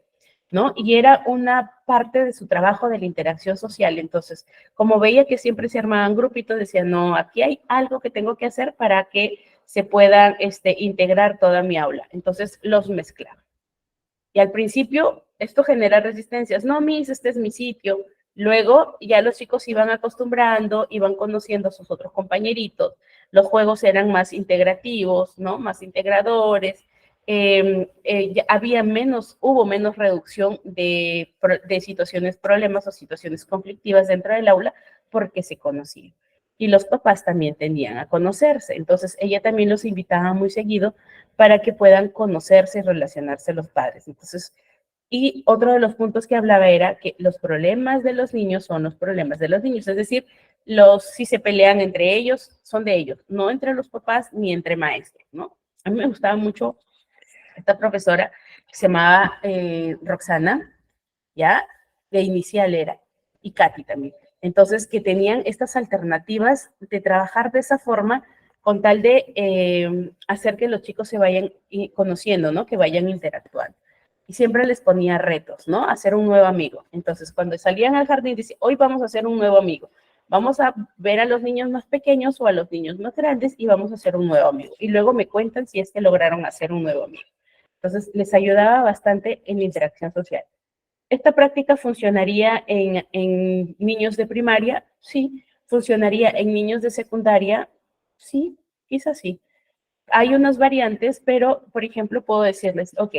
¿no? Y era una parte de su trabajo de la interacción social. Entonces, como veía que siempre se armaban grupitos, decía, no, aquí hay algo que tengo que hacer para que se puedan integrar toda mi aula. Entonces, los mezclaba. Y al principio esto genera resistencias. No, Miss, este es mi sitio. Luego ya los chicos se iban acostumbrando, iban conociendo a sus otros compañeritos. Los juegos eran más integrativos, ¿no? Más integradores. Hubo menos reducción de situaciones, problemas o situaciones conflictivas dentro del aula porque se conocían. Y los papás también tendían a conocerse. Entonces, ella también los invitaba muy seguido para que puedan conocerse y relacionarse los padres. Entonces, y otro de los puntos que hablaba era que los problemas de los niños son los problemas de los niños, es decir, si se pelean entre ellos, son de ellos, no entre los papás ni entre maestros, ¿no? A mí me gustaba mucho esta profesora que se llamaba Roxana, ¿ya? De inicial era, y Katy también. Entonces, que tenían estas alternativas de trabajar de esa forma con tal de hacer que los chicos se vayan conociendo, ¿no? Que vayan interactuando. Y siempre les ponía retos, ¿no? Hacer un nuevo amigo. Entonces, cuando salían al jardín, decía, hoy vamos a hacer un nuevo amigo. Vamos a ver a los niños más pequeños o a los niños más grandes y vamos a hacer un nuevo amigo. Y luego me cuentan si es que lograron hacer un nuevo amigo. Entonces, les ayudaba bastante en la interacción social. ¿Esta práctica funcionaría en niños de primaria? Sí. ¿Funcionaría en niños de secundaria? Sí, quizás sí. Hay unas variantes, pero, por ejemplo, puedo decirles, ok,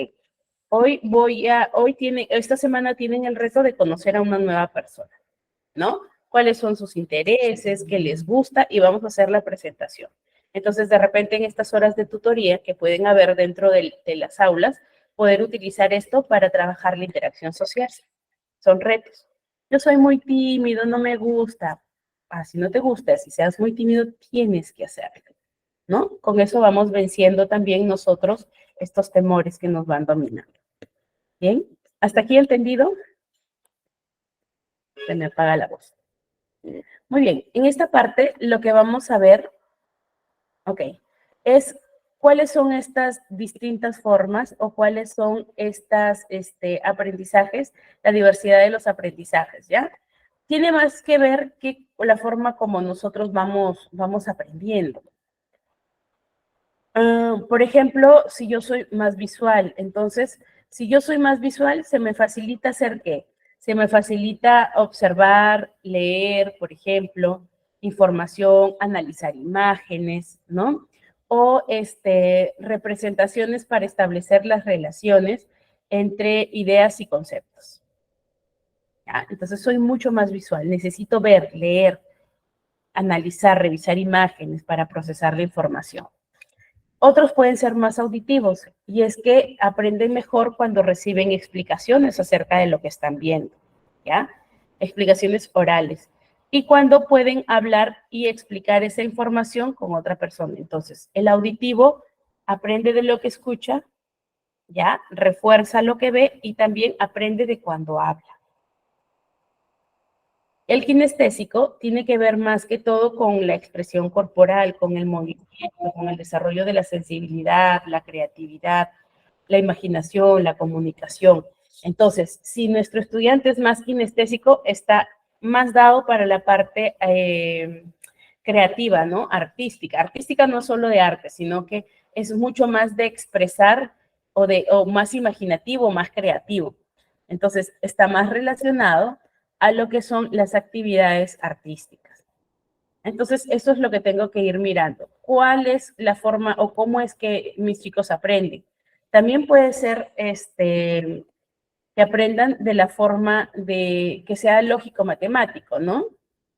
esta semana tienen el reto de conocer a una nueva persona, ¿no? ¿Cuáles son sus intereses? ¿Qué les gusta? Y vamos a hacer la presentación. Entonces, de repente, en estas horas de tutoría que pueden haber dentro de las aulas, poder utilizar esto para trabajar la interacción social. Son retos. Yo soy muy tímido, no me gusta. Si no te gusta, si seas muy tímido, tienes que hacerlo, ¿no? Con eso vamos venciendo también nosotros estos temores que nos van dominando. ¿Bien? ¿Hasta aquí entendido? se me apaga la voz. Muy bien, en esta parte lo que vamos a ver, ok, es cuáles son estas distintas formas o cuáles son estas aprendizajes, la diversidad de los aprendizajes, ¿ya? Tiene más que ver que la forma como nosotros vamos aprendiendo. Por ejemplo, si yo soy más visual, entonces, si yo soy más visual, se me facilita hacer ¿qué? Se me facilita observar, leer, por ejemplo, información, analizar imágenes, ¿no? O representaciones para establecer las relaciones entre ideas y conceptos. ¿Ya? Entonces, soy mucho más visual. Necesito ver, leer, analizar, revisar imágenes para procesar la información. Otros pueden ser más auditivos y es que aprenden mejor cuando reciben explicaciones acerca de lo que están viendo, ¿ya? Explicaciones orales. Y cuando pueden hablar y explicar esa información con otra persona. Entonces, el auditivo aprende de lo que escucha, ¿ya? Refuerza lo que ve y también aprende de cuando habla. El kinestésico tiene que ver más que todo con la expresión corporal, con el movimiento, con el desarrollo de la sensibilidad, la creatividad, la imaginación, la comunicación. Entonces, si nuestro estudiante es más kinestésico, está más dado para la parte creativa, ¿no? Artística. Artística no solo de arte, sino que es mucho más de expresar o más imaginativo, más creativo. Entonces, está más relacionado a lo que son las actividades artísticas. Entonces, eso es lo que tengo que ir mirando. ¿Cuál es la forma o cómo es que mis chicos aprenden? También puede ser que aprendan de la forma de que sea lógico-matemático, ¿no?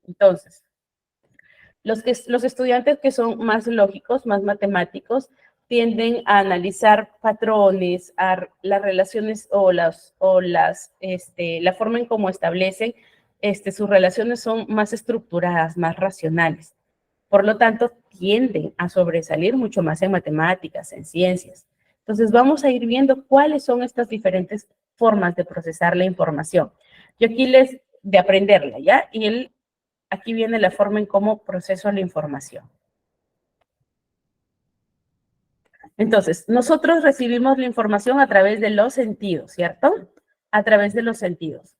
Entonces, los estudiantes que son más lógicos, más matemáticos, tienden a analizar patrones, a las relaciones la forma en cómo establecen sus relaciones son más estructuradas, más racionales. Por lo tanto, tienden a sobresalir mucho más en matemáticas, en ciencias. Entonces, vamos a ir viendo cuáles son estas diferentes formas de procesar la información. Yo aquí de aprenderla, ¿ya? Y aquí viene la forma en cómo proceso la información. Entonces, nosotros recibimos la información a través de los sentidos, ¿cierto? A través de los sentidos.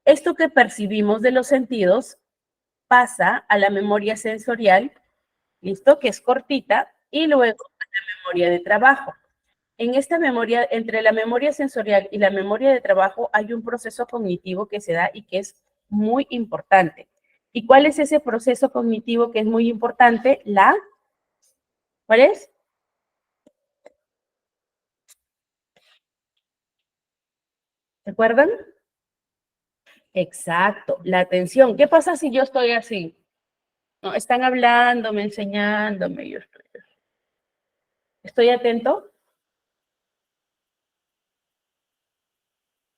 Esto que percibimos de los sentidos pasa a la memoria sensorial, ¿listo? Que es cortita, y luego a la memoria de trabajo. En esta memoria, entre la memoria sensorial y la memoria de trabajo, hay un proceso cognitivo que se da y que es muy importante. ¿Y cuál es ese proceso cognitivo que es muy importante? ¿Cuál es? ¿Se acuerdan? Exacto, la atención. ¿Qué pasa si yo estoy así? No, están hablándome, enseñándome, yo estoy atento.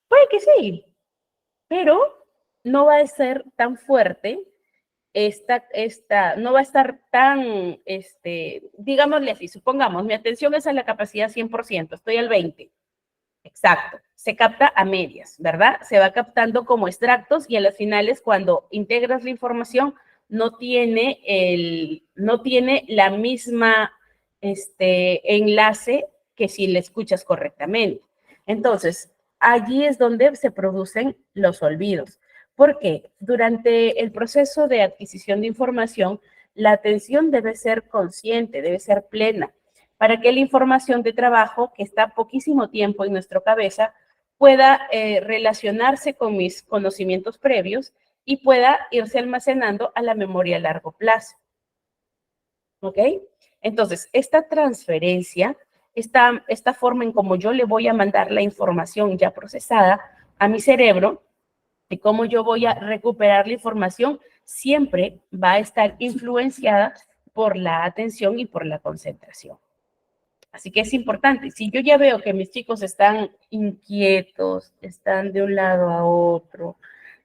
Puede que sí, pero no va a ser tan fuerte, no va a estar tan, digámosle así, supongamos, mi atención es a la capacidad 100%, estoy al 20%. Exacto, se capta a medias, ¿verdad? Se va captando como extractos y a las finales cuando integras la información no tiene la misma enlace que si la escuchas correctamente. Entonces, allí es donde se producen los olvidos. Porque durante el proceso de adquisición de información, la atención debe ser consciente, debe ser plena para que la información de trabajo, que está poquísimo tiempo en nuestra cabeza, pueda relacionarse con mis conocimientos previos y pueda irse almacenando a la memoria a largo plazo. ¿Ok? Entonces, esta transferencia, esta forma en cómo yo le voy a mandar la información ya procesada a mi cerebro y cómo yo voy a recuperar la información, siempre va a estar influenciada por la atención y por la concentración. Así que es importante. Si yo ya veo que mis chicos están inquietos, están de un lado a otro,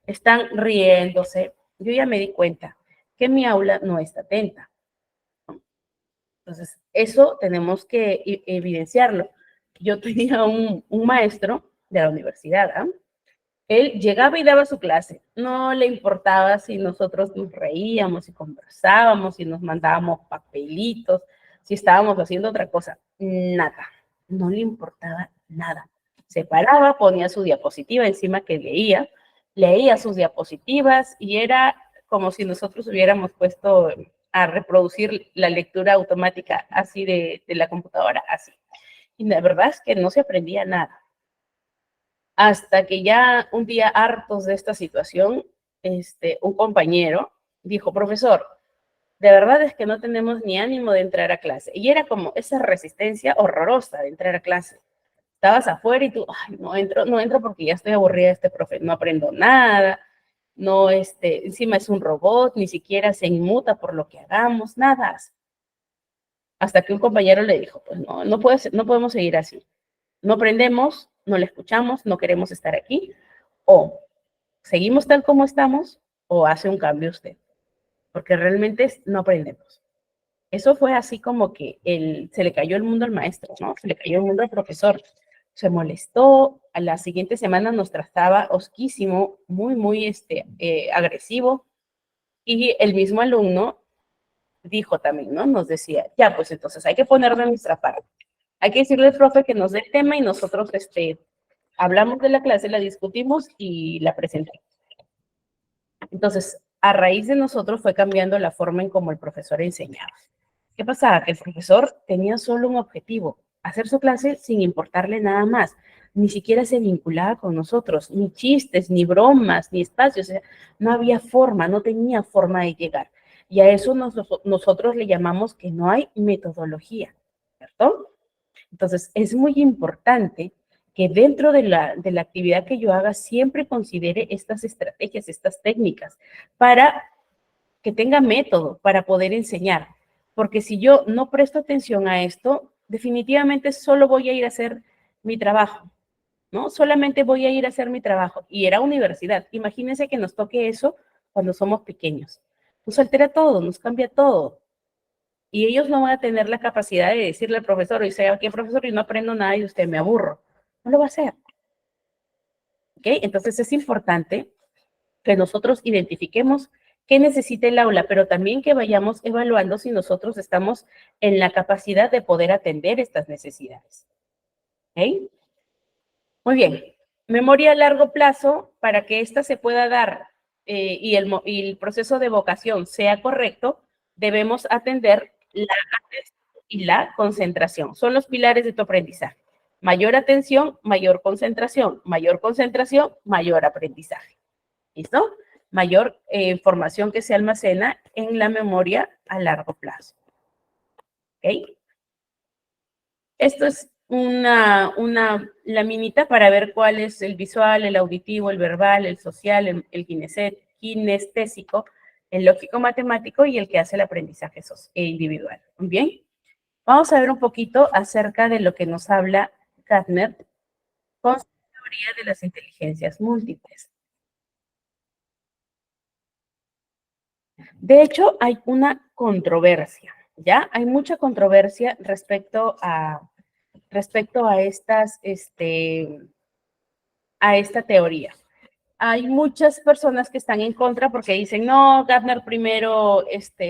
están riéndose, yo ya me di cuenta que mi aula no está atenta. Entonces, eso tenemos que evidenciarlo. Yo tenía un maestro de la universidad, Él llegaba y daba su clase. No le importaba si nosotros nos reíamos y conversábamos, si nos mandábamos papelitos, si estábamos haciendo otra cosa. Nada. No le importaba nada. Se paraba, ponía su diapositiva encima que leía sus diapositivas y era como si nosotros hubiéramos puesto a reproducir la lectura automática así de la computadora, así. Y la verdad es que no se aprendía nada. Hasta que ya un día, hartos de esta situación, un compañero dijo: profesor, de verdad es que no tenemos ni ánimo de entrar a clase. Y era como esa resistencia horrorosa de entrar a clase. Estabas afuera y tú: ay, no entro porque ya estoy aburrida de este profe, no aprendo nada, no, encima es un robot, ni siquiera se inmuta por lo que hagamos, nada. Hasta que un compañero le dijo: pues no podemos seguir así. No aprendemos, no le escuchamos, no queremos estar aquí, o seguimos tal como estamos, o hace un cambio usted, porque realmente no aprendemos. Eso fue así como que se le cayó el mundo al maestro, ¿no? Se le cayó el mundo al profesor. Se molestó, a la siguiente semana nos trataba hosquísimo, muy agresivo, y el mismo alumno dijo también, ¿no? Nos decía: ya, pues entonces hay que poner de nuestra parte. Hay que decirle al profe que nos dé el tema y nosotros hablamos de la clase, la discutimos y la presentamos. Entonces, a raíz de nosotros fue cambiando la forma en cómo el profesor enseñaba. ¿Qué pasaba? Que el profesor tenía solo un objetivo: hacer su clase sin importarle nada más. Ni siquiera se vinculaba con nosotros, ni chistes, ni bromas, ni espacios. O sea, no había forma, no tenía forma de llegar. Y a eso nosotros le llamamos que no hay metodología, ¿cierto? Entonces, es muy importante que dentro de la actividad que yo haga siempre considere estas estrategias, estas técnicas, para que tenga método para poder enseñar. Porque si yo no presto atención a esto, definitivamente solo voy a ir a hacer mi trabajo, ¿no? Solamente voy a ir a hacer mi trabajo. Y era universidad. Imagínense que nos toque eso cuando somos pequeños. Nos altera todo, nos cambia todo. Y ellos no van a tener la capacidad de decirle al profesor: y sea, aquí profesor, y no aprendo nada y usted me aburro. No lo va a hacer. ¿Ok? Entonces es importante que nosotros identifiquemos qué necesita el aula, pero también que vayamos evaluando si nosotros estamos en la capacidad de poder atender estas necesidades. ¿Ok? Muy bien. Memoria a largo plazo, para que ésta se pueda dar y el proceso de evocación sea correcto, debemos atender la atención y la concentración. Son los pilares de tu aprendizaje. Mayor atención, mayor concentración, mayor aprendizaje. ¿Listo? Mayor información que se almacena en la memoria a largo plazo. ¿Ok? Esto es una laminita para ver cuál es el visual, el auditivo, el verbal, el social, el kinestésico, el lógico-matemático y el que hace el aprendizaje individual. Muy bien. Vamos a ver un poquito acerca de lo que nos habla Gardner con su teoría de las inteligencias múltiples. De hecho, hay una controversia, ¿ya? Hay mucha controversia respecto a a esta teoría. Hay muchas personas que están en contra porque dicen: no, Gardner primero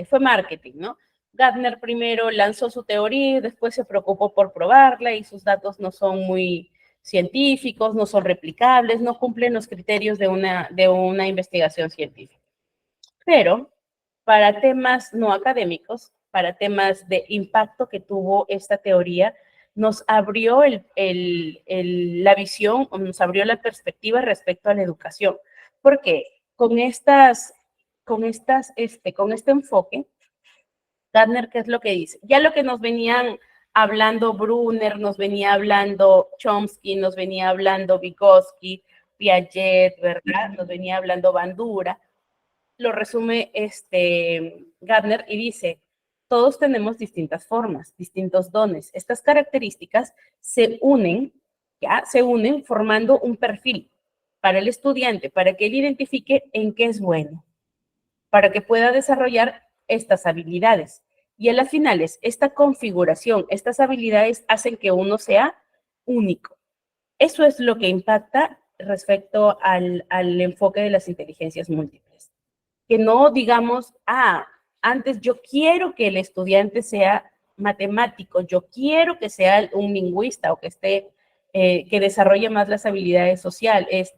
fue marketing, ¿no? Gardner primero lanzó su teoría y después se preocupó por probarla y sus datos no son muy científicos, no son replicables, no cumplen los criterios de una investigación científica. Pero para temas no académicos, para temas de impacto que tuvo esta teoría, nos abrió la visión, nos abrió la perspectiva respecto a la educación. Porque con este enfoque, Gardner, ¿qué es lo que dice? Ya lo que nos venían hablando Brunner, nos venía hablando Chomsky, nos venía hablando Vygotsky, Piaget, ¿verdad? Nos venía hablando Bandura. Lo resume Gardner y dice: todos tenemos distintas formas, distintos dones. Estas características se unen formando un perfil para el estudiante, para que él identifique en qué es bueno, para que pueda desarrollar estas habilidades. Y a las finales, esta configuración, estas habilidades hacen que uno sea único. Eso es lo que impacta respecto al enfoque de las inteligencias múltiples. Que no digamos, antes yo quiero que el estudiante sea matemático, yo quiero que sea un lingüista o que esté, que desarrolle más las habilidades sociales,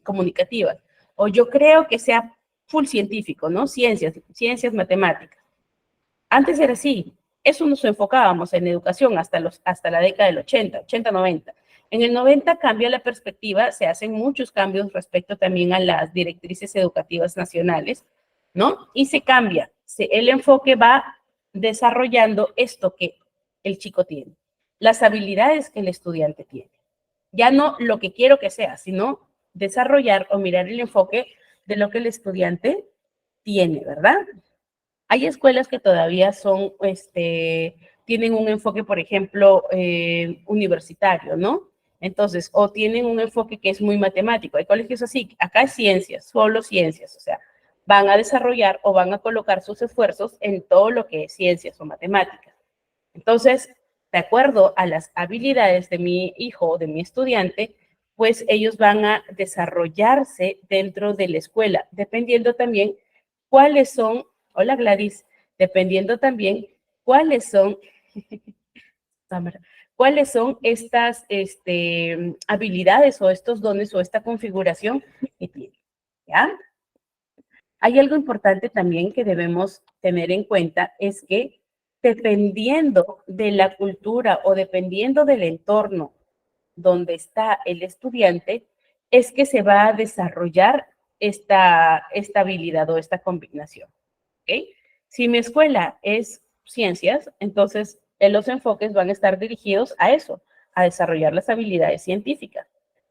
comunicativas. O yo creo que sea full científico, ¿no? Ciencias matemáticas. Antes era así. Eso nos enfocábamos en educación hasta la década del 80, 90. En el 90 cambia la perspectiva, se hacen muchos cambios respecto también a las directrices educativas nacionales, ¿no? Y se cambia, el enfoque va desarrollando esto que el chico tiene, las habilidades que el estudiante tiene. Ya no lo que quiero que sea, sino desarrollar o mirar el enfoque de lo que el estudiante tiene, ¿verdad? Hay escuelas que todavía son, tienen un enfoque, por ejemplo, universitario, ¿no? Entonces, o tienen un enfoque que es muy matemático. Hay colegios así, acá es ciencias, solo ciencias, o sea, van a desarrollar o van a colocar sus esfuerzos en todo lo que es ciencias o matemáticas. Entonces, de acuerdo a las habilidades de mi hijo o de mi estudiante, pues ellos van a desarrollarse dentro de la escuela, dependiendo también cuáles son, hola Gladys, dependiendo también cuáles son, cuáles son estas habilidades o estos dones o esta configuración que tiene, ¿ya? Hay algo importante también que debemos tener en cuenta, es que dependiendo de la cultura o dependiendo del entorno donde está el estudiante, es que se va a desarrollar esta habilidad o esta combinación. ¿Okay? Si mi escuela es ciencias, entonces los enfoques van a estar dirigidos a eso, a desarrollar las habilidades científicas.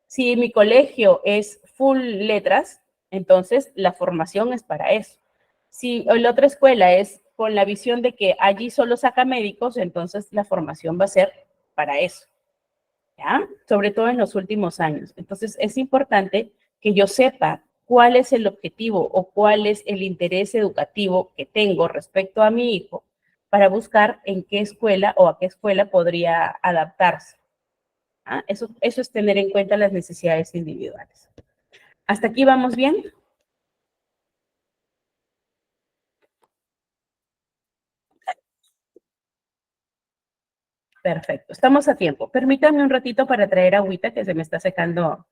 Si mi colegio es full letras, entonces la formación es para eso. Si la otra escuela es con la visión de que allí solo saca médicos, entonces la formación va a ser para eso. ¿Ya? Sobre todo en los últimos años. Entonces, es importante que yo sepa cuál es el objetivo o cuál es el interés educativo que tengo respecto a mi hijo para buscar en qué escuela o a qué escuela podría adaptarse. ¿Ah? Eso es tener en cuenta las necesidades individuales. ¿Hasta aquí vamos bien? Perfecto, estamos a tiempo. Permítanme un ratito para traer agüita que se me está secando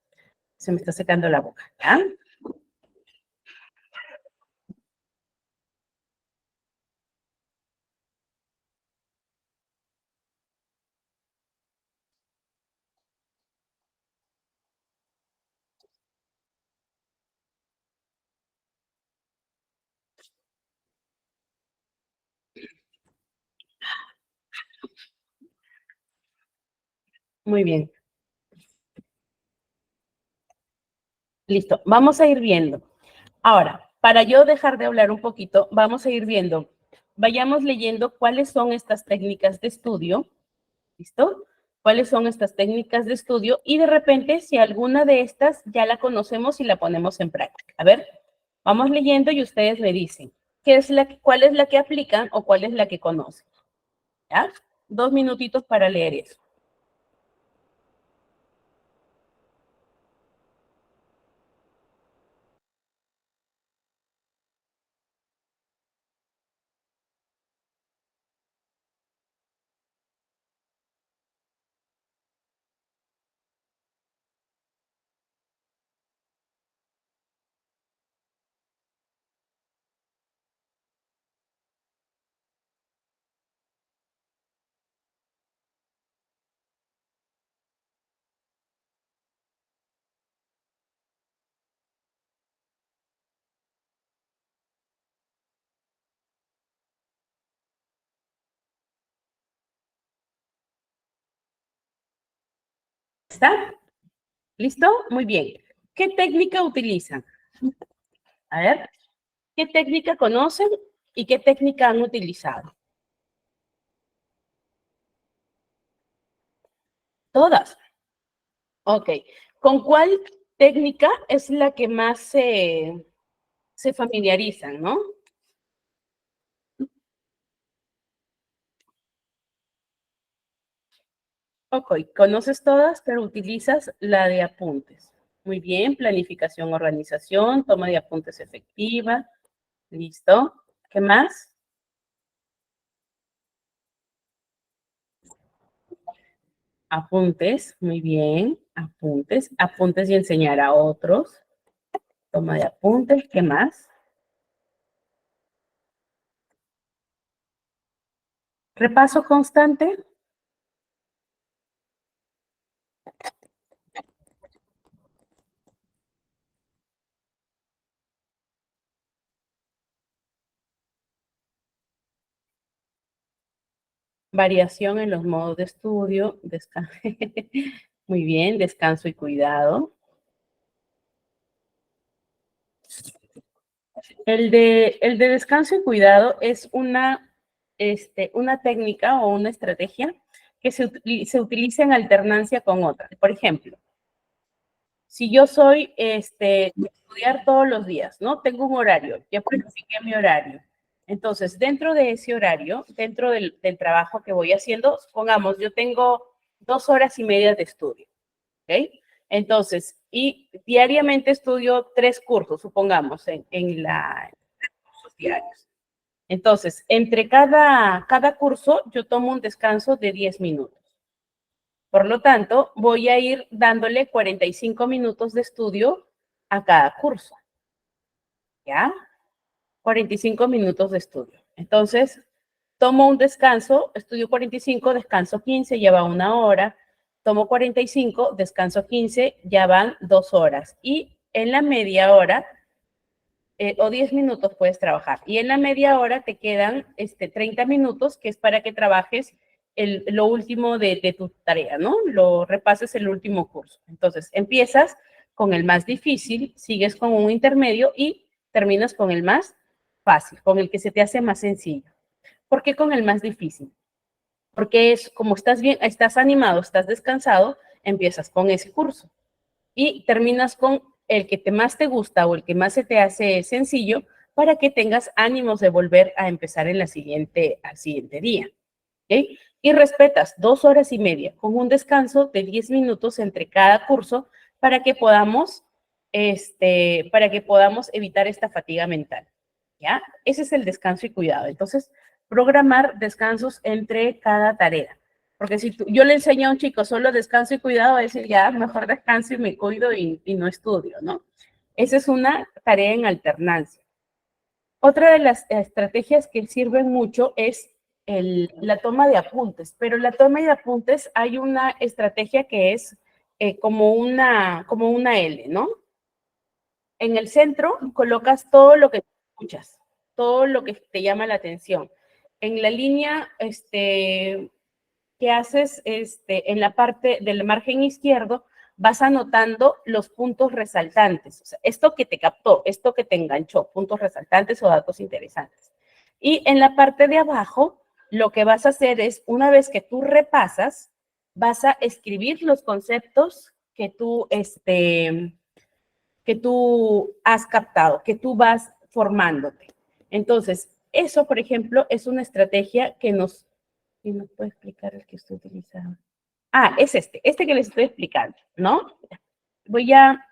la boca. ¿Ya? Muy bien. Listo, vamos a ir viendo. Ahora, para yo dejar de hablar un poquito, vamos a ir viendo, vayamos leyendo cuáles son estas técnicas de estudio, ¿listo? ¿Cuáles son estas técnicas de estudio? Y de repente, si alguna de estas ya la conocemos y la ponemos en práctica. A ver, vamos leyendo y ustedes me dicen, ¿cuál es la que aplican o cuál es la que conocen? ¿Ya? 2 minutitos para leer eso. ¿Está? ¿Listo? Muy bien. ¿Qué técnica utilizan? A ver, ¿qué técnica conocen y qué técnica han utilizado? Todas. Ok. ¿Con cuál técnica es la que más se familiarizan, no? Ok, conoces todas, pero utilizas la de apuntes. Muy bien, planificación, organización, toma de apuntes efectiva. Listo. ¿Qué más? Apuntes, muy bien. Apuntes, apuntes y enseñar a otros. Toma de apuntes, ¿qué más? Repaso constante. Variación en los modos de estudio. Muy bien, descanso y cuidado. El de descanso y cuidado es una técnica o una estrategia que se utiliza en alternancia con otra. Por ejemplo, si yo soy de estudiar todos los días, ¿no? Tengo un horario, ya planifiqué mi horario. Entonces, dentro de ese horario, dentro del trabajo que voy haciendo, pongamos, yo tengo 2 horas y media de estudio, ¿ok? Entonces, y diariamente estudio 3 cursos, supongamos, en cursos diarios. Entonces, entre cada curso, yo tomo un descanso de 10 minutos. Por lo tanto, voy a ir dándole 45 minutos de estudio a cada curso. ¿Ya? 45 minutos de estudio. Entonces, tomo un descanso, estudio 45, descanso 15, ya va 1 hora. Tomo 45, descanso 15, ya van 2 horas. Y en la media hora, o 10 minutos puedes trabajar. Y en la media hora te quedan 30 minutos, que es para que trabajes lo último de tu tarea, ¿no? Lo repases el último curso. Entonces, empiezas con el más difícil, sigues con un intermedio y terminas con el más fácil, con el que se te hace más sencillo. ¿Por qué con el más difícil? Porque es como estás bien, estás animado, estás descansado, empiezas con ese curso y terminas con el que más te gusta o el que más se te hace sencillo para que tengas ánimos de volver a empezar al siguiente día. ¿Okay? Y respetas 2 horas y media con un descanso de 10 minutos entre cada curso para que podamos, evitar esta fatiga mental. ¿Ya? Ese es el descanso y cuidado. Entonces, programar descansos entre cada tarea. Porque si yo le enseño a un chico solo descanso y cuidado, va a decir, ya, mejor descanso y me cuido y no estudio, ¿no? Esa es una tarea en alternancia. Otra de las estrategias que sirven mucho es la toma de apuntes, pero la toma de apuntes hay una estrategia que es como una L, ¿no? En el centro colocas todo lo que escuchas, todo lo que te llama la atención. En la línea que haces en la parte del margen izquierdo, vas anotando los puntos resaltantes. O sea, esto que te captó, esto que te enganchó, puntos resaltantes o datos interesantes. Y en la parte de abajo, lo que vas a hacer es, una vez que tú repasas, vas a escribir los conceptos que tú has captado, que tú vas formándote. Entonces, eso, por ejemplo, es una estrategia que ¿quién nos puede explicar el que estoy utilizando? Ah, es este que les estoy explicando, ¿no? Voy a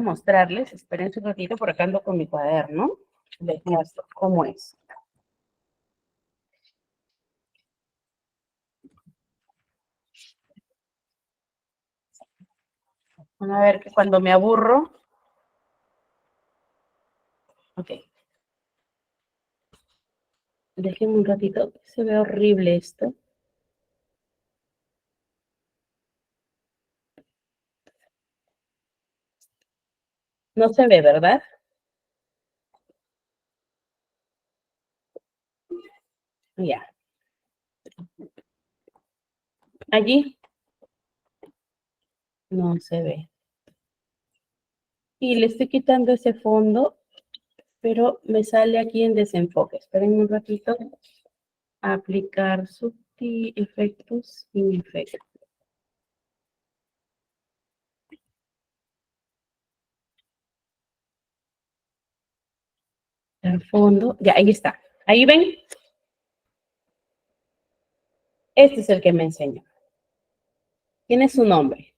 mostrarles, esperen un ratito, por acá ando con mi cuaderno, les muestro cómo es. Van a ver que cuando me aburro, ok, déjenme un ratito, se ve horrible esto. No se ve, ¿verdad? Ya. Allí no se ve. Y le estoy quitando ese fondo, pero me sale aquí en desenfoque. Esperen un ratito. Aplicar efectos sin efecto. Al fondo, ya, ahí está. Ahí ven. Este es el que me enseñó. Tiene su nombre.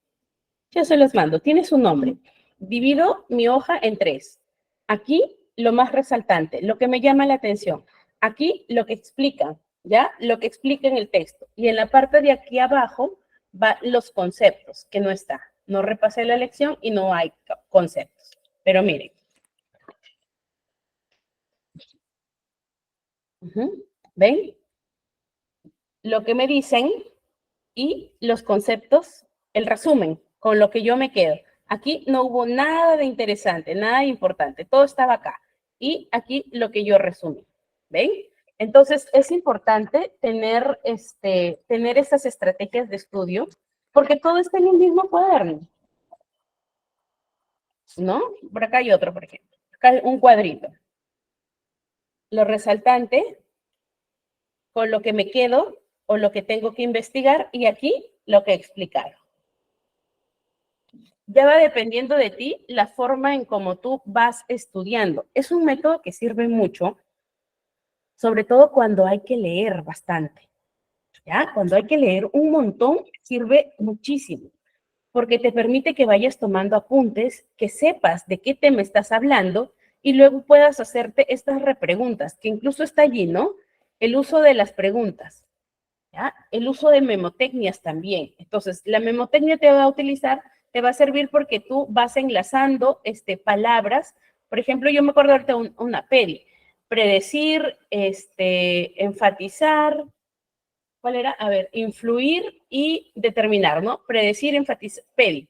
Ya se los mando. Tiene su nombre. Divido mi hoja en 3. Aquí lo más resaltante, lo que me llama la atención. Aquí lo que explica, ¿ya? Lo que explica en el texto. Y en la parte de aquí abajo va los conceptos, que no está. No repasé la lección y no hay conceptos. Pero miren. ¿Ven? Lo que me dicen y los conceptos, el resumen, con lo que yo me quedo. Aquí no hubo nada de interesante, nada de importante, todo estaba acá. Y aquí lo que yo resumí. ¿Ven? Entonces, es importante tener, tener estas estrategias de estudio, porque todo está en el mismo cuaderno. ¿No? Por acá hay otro, por ejemplo. Acá hay un cuadrito. Lo resaltante, con lo que me quedo o lo que tengo que investigar, y aquí lo que he explicado. Ya va dependiendo de ti la forma en cómo tú vas estudiando. Es un método que sirve mucho, sobre todo cuando hay que leer bastante. ¿Ya? Cuando hay que leer un montón, sirve muchísimo, porque te permite que vayas tomando apuntes, que sepas de qué tema estás hablando y luego puedas hacerte estas repreguntas, que incluso está allí, ¿no? El uso de las preguntas, ¿ya? El uso de memotecnias también. Entonces, la memotecnia te va a utilizar, te va a servir porque tú vas enlazando palabras. Por ejemplo, yo me acuerdo ahorita una PEDI, predecir, enfatizar, ¿cuál era? A ver, influir y determinar, ¿no? Predecir, enfatizar, PEDI,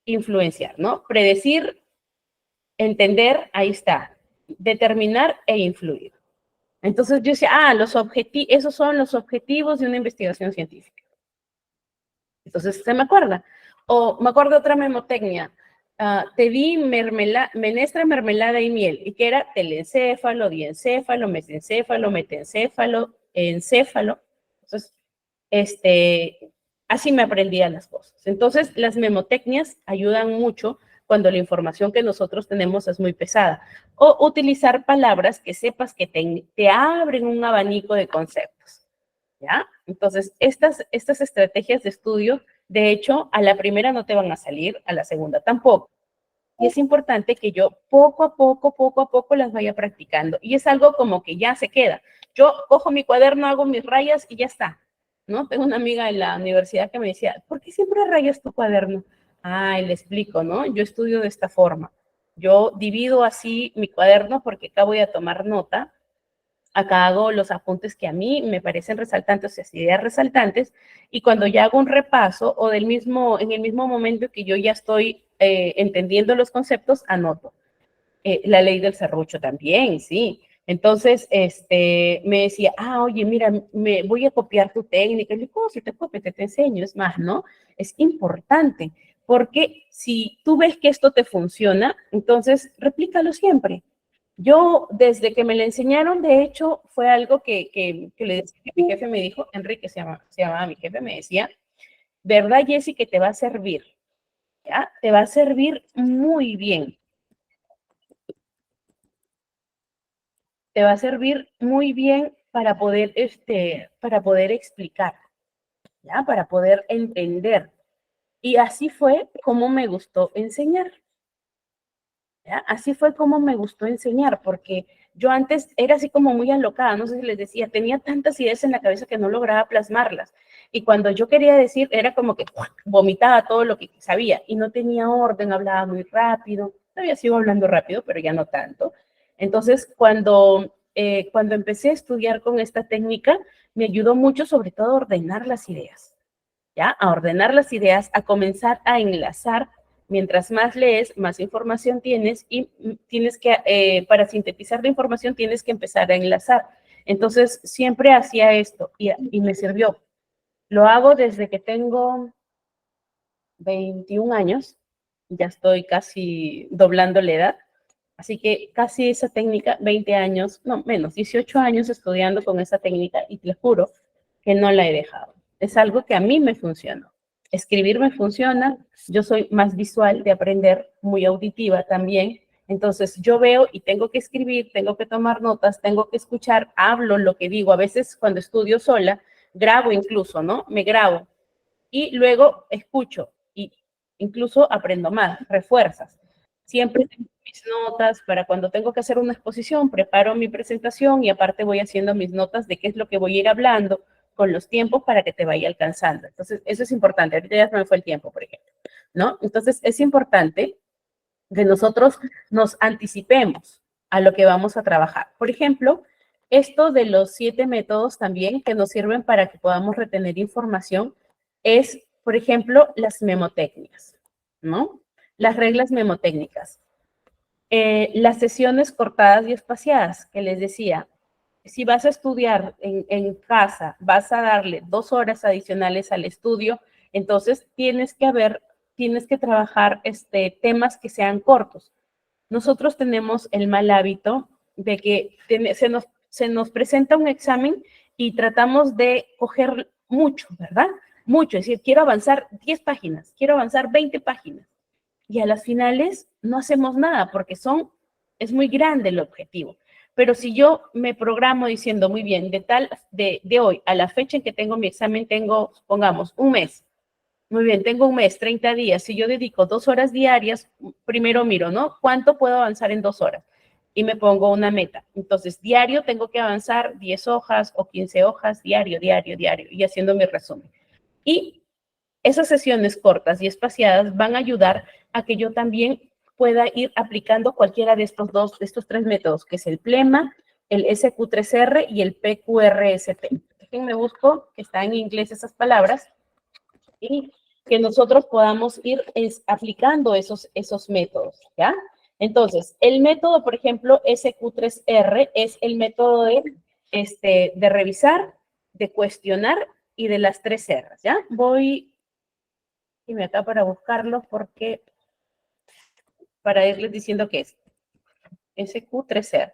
influenciar, ¿no? Predecir, entender, ahí está. Determinar e influir. Entonces yo decía, esos son los objetivos de una investigación científica. Entonces se me acuerda. O me acuerdo de otra memotecnia. Te di menestra, mermelada y miel. Y que era telencéfalo, diencéfalo, mesencéfalo, metencéfalo, encéfalo. Entonces, así me aprendía las cosas. Entonces, las memotecnias ayudan mucho cuando la información que nosotros tenemos es muy pesada. O utilizar palabras que sepas que te abren un abanico de conceptos. ¿Ya? Entonces, estas estrategias de estudio, de hecho, a la primera no te van a salir, a la segunda tampoco. Y es importante que yo poco a poco las vaya practicando. Y es algo como que ya se queda. Yo cojo mi cuaderno, hago mis rayas y ya está. ¿No? Tengo una amiga en la universidad que me decía, ¿por qué siempre rayas tu cuaderno? Y le explico, ¿no? Yo estudio de esta forma. Yo divido así mi cuaderno porque acá voy a tomar nota. Acá hago los apuntes que a mí me parecen resaltantes, o sea, ideas resaltantes, y cuando ya hago un repaso o en el mismo momento que yo ya estoy entendiendo los conceptos, anoto. La ley del serrucho también, sí. Entonces, me decía, oye, mira, me voy a copiar tu técnica. Y le digo, si te copio, te enseño. Es más, ¿no? Es importante, porque si tú ves que esto te funciona, entonces replícalo siempre. Yo, desde que me le enseñaron, de hecho, fue algo que le decía, que mi jefe me dijo, Enrique se llamaba mi jefe, me decía, ¿verdad, Jessy, que te va a servir? ¿Ya? Te va a servir muy bien. Te va a servir muy bien para poder explicar, ¿ya? Para poder entender. Y así fue como me gustó enseñar. ¿Ya? Así fue como me gustó enseñar, porque yo antes era así como muy alocada, no sé si les decía, tenía tantas ideas en la cabeza que no lograba plasmarlas. Y cuando yo quería decir, era como que vomitaba todo lo que sabía y no tenía orden, hablaba muy rápido. Todavía sigo hablando rápido, pero ya no tanto. Entonces, cuando empecé a estudiar con esta técnica, me ayudó mucho, sobre todo, a ordenar las ideas. ¿Ya? A ordenar las ideas, a comenzar a enlazar. Mientras más lees, más información tienes y tienes que, para sintetizar la información, tienes que empezar a enlazar. Entonces, siempre hacía esto y me sirvió. Lo hago desde que tengo 21 años, ya estoy casi doblando la edad, así que casi esa técnica, 20 años, no menos, 18 años estudiando con esa técnica y te juro que no la he dejado. Es algo que a mí me funcionó. Escribir me funciona, yo soy más visual de aprender, muy auditiva también, entonces yo veo y tengo que escribir, tengo que tomar notas, tengo que escuchar, hablo lo que digo, a veces cuando estudio sola, grabo incluso, ¿no? Me grabo y luego escucho incluso aprendo más, refuerzas. Siempre tengo mis notas para cuando tengo que hacer una exposición, preparo mi presentación y aparte voy haciendo mis notas de qué es lo que voy a ir hablando con los tiempos para que te vaya alcanzando. Entonces, eso es importante. Ahorita ya se me fue el tiempo, por ejemplo, ¿no? Entonces, es importante que nosotros nos anticipemos a lo que vamos a trabajar. Por ejemplo, esto de los 7 métodos también que nos sirven para que podamos retener información es, por ejemplo, las memotécnicas, ¿no? Las reglas memotécnicas. Las sesiones cortadas y espaciadas, que les decía, si vas a estudiar en casa, vas a darle 2 horas adicionales al estudio, entonces tienes que trabajar temas que sean cortos. Nosotros tenemos el mal hábito de que se nos presenta un examen y tratamos de coger mucho, ¿verdad? Mucho, es decir, quiero avanzar 10 páginas, quiero avanzar 20 páginas. Y a las finales no hacemos nada porque es muy grande el objetivo. Pero si yo me programo diciendo, muy bien, de hoy a la fecha en que tengo mi examen, tengo, pongamos, un mes. Muy bien, tengo un mes, 30 días. Si yo dedico 2 horas diarias, primero miro, ¿no? ¿Cuánto puedo avanzar en 2 horas? Y me pongo una meta. Entonces, diario tengo que avanzar 10 hojas o 15 hojas, diario, y haciendo mi resumen. Y esas sesiones cortas y espaciadas van a ayudar a que yo también pueda ir aplicando cualquiera de estos 3 métodos, que es el PLEMA, el SQ3R y el PQRST. Déjenme busco, que está en inglés esas palabras, y que nosotros podamos ir aplicando esos métodos, ¿ya? Entonces, el método, por ejemplo, SQ3R es el método de revisar, de cuestionar y de las 3 R's, ¿ya? Voy irme acá para buscarlo porque, para irles diciendo qué es. SQ3R.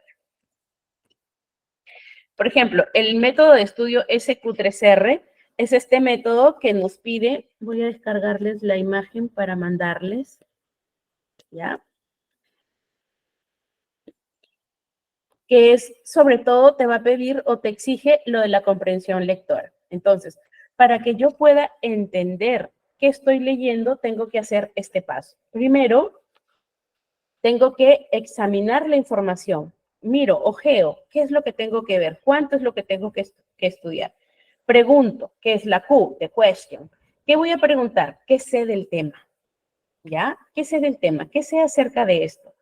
Por ejemplo, el método de estudio SQ3R es este método que nos pide, voy a descargarles la imagen para mandarles, ¿ya? Que es, sobre todo, te va a pedir o te exige lo de la comprensión lectora. Entonces, para que yo pueda entender qué estoy leyendo, tengo que hacer este paso. Primero, tengo que examinar la información. Miro, ojeo, ¿qué es lo que tengo que ver? ¿Cuánto es lo que tengo que estudiar? Pregunto, ¿qué es la Q de question? ¿Qué voy a preguntar? ¿Qué sé del tema? ¿Ya? ¿Qué sé del tema? ¿Qué sé acerca de esto?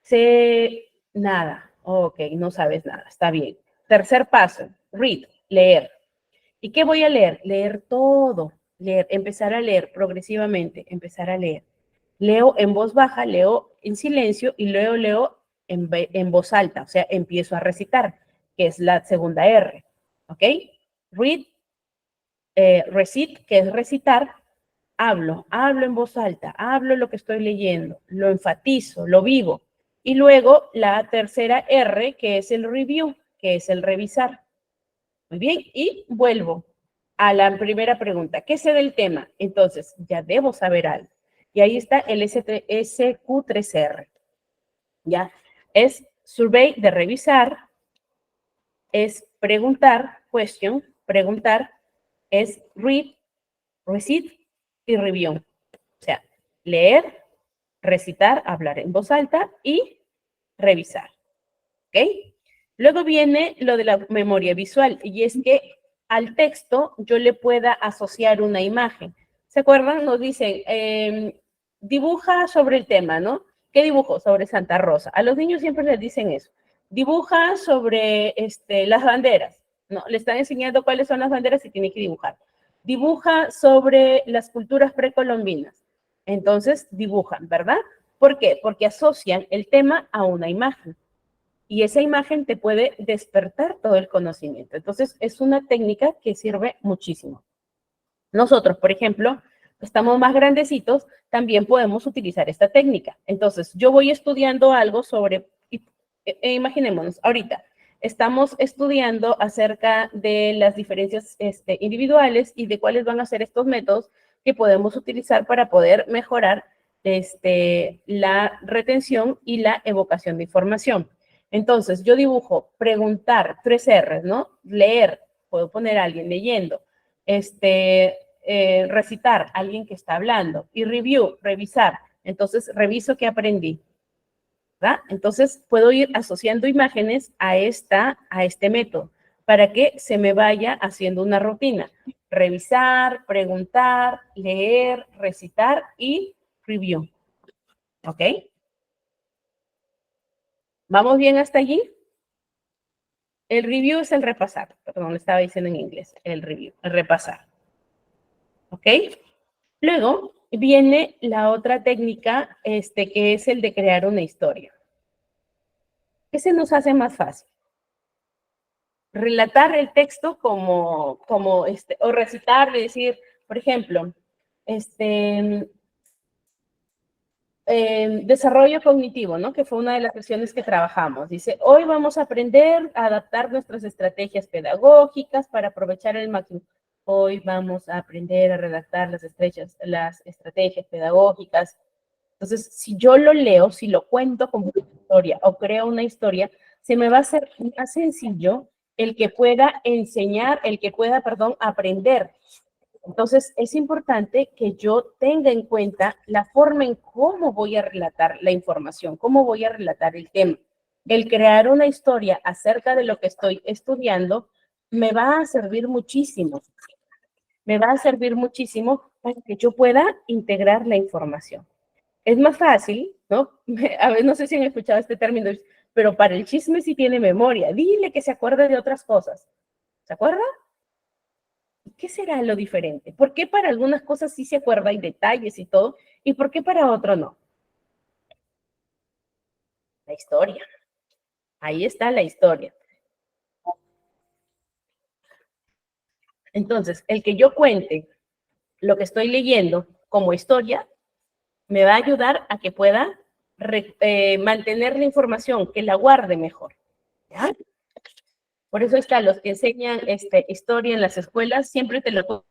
Sé nada. Ok, no sabes nada. Está bien. Tercer paso, read, leer. ¿Y qué voy a leer? Leer todo. Leer, empezar a leer progresivamente, empezar a leer. Leo en voz baja, leo en silencio y luego leo en voz alta, o sea, empiezo a recitar, que es la segunda R, ¿ok? Read, recite, que es recitar, hablo en voz alta, hablo lo que estoy leyendo, lo enfatizo, lo vivo. Y luego la tercera R, que es el review, que es el revisar. Muy bien, y vuelvo a la primera pregunta. ¿Qué sé del tema? Entonces, ya debo saber algo. Y ahí está el SQ3R. ¿Ya? Es survey de revisar, es preguntar, question, preguntar, es read, recite y review. O sea, leer, recitar, hablar en voz alta y revisar. ¿Ok? Luego viene lo de la memoria visual y es que al texto yo le pueda asociar una imagen. ¿Se acuerdan? Nos dicen, dibuja sobre el tema, ¿no? ¿Qué dibujo? Sobre Santa Rosa. A los niños siempre les dicen eso. Dibuja sobre las banderas. No, le están enseñando cuáles son las banderas y tiene que dibujar. Dibuja sobre las culturas precolombinas. Entonces dibujan, ¿verdad? ¿Por qué? Porque asocian el tema a una imagen. Y esa imagen te puede despertar todo el conocimiento. Entonces, es una técnica que sirve muchísimo. Nosotros, por ejemplo, estamos más grandecitos, también podemos utilizar esta técnica. Entonces, yo voy estudiando algo sobre, imaginémonos, ahorita, estamos estudiando acerca de las diferencias individuales y de cuáles van a ser estos métodos que podemos utilizar para poder mejorar la retención y la evocación de información. Entonces, yo dibujo, preguntar, 3 R's, ¿no? Leer, puedo poner a alguien leyendo, recitar, alguien que está hablando. Y review, revisar. Entonces, reviso qué aprendí. ¿Verdad? Entonces, puedo ir asociando imágenes a este método para que se me vaya haciendo una rutina. Revisar, preguntar, leer, recitar y review. ¿Ok? ¿Vamos bien hasta allí? El review es el repasar. Perdón, lo estaba diciendo en inglés. El review, el repasar. ¿Ok? Luego viene la otra técnica, que es el de crear una historia. ¿Qué se nos hace más fácil? Relatar el texto o recitar, decir, por ejemplo, desarrollo cognitivo, ¿no? Que fue una de las sesiones que trabajamos. Dice, hoy vamos a aprender a adaptar nuestras estrategias pedagógicas para aprovechar el máximo. Hoy vamos a aprender a redactar las estrategias pedagógicas. Entonces, si yo lo leo, si lo cuento como una historia o creo una historia, se me va a hacer más sencillo el que pueda enseñar, el que pueda, perdón, aprender. Entonces, es importante que yo tenga en cuenta la forma en cómo voy a relatar la información, cómo voy a relatar el tema. El crear una historia acerca de lo que estoy estudiando me va a servir muchísimo. Me va a servir muchísimo para que yo pueda integrar la información. Es más fácil, ¿no? A ver, no sé si han escuchado este término, pero para el chisme sí tiene memoria. Dile que se acuerde de otras cosas. ¿Se acuerda? ¿Qué será lo diferente? ¿Por qué para algunas cosas sí se acuerda y detalles y todo? ¿Y por qué para otro no? La historia. Ahí está la historia. Entonces, el que yo cuente lo que estoy leyendo como historia me va a ayudar a que pueda mantener la información, que la guarde mejor. ¿Ya? Por eso está, los que enseñan historia en las escuelas siempre te lo.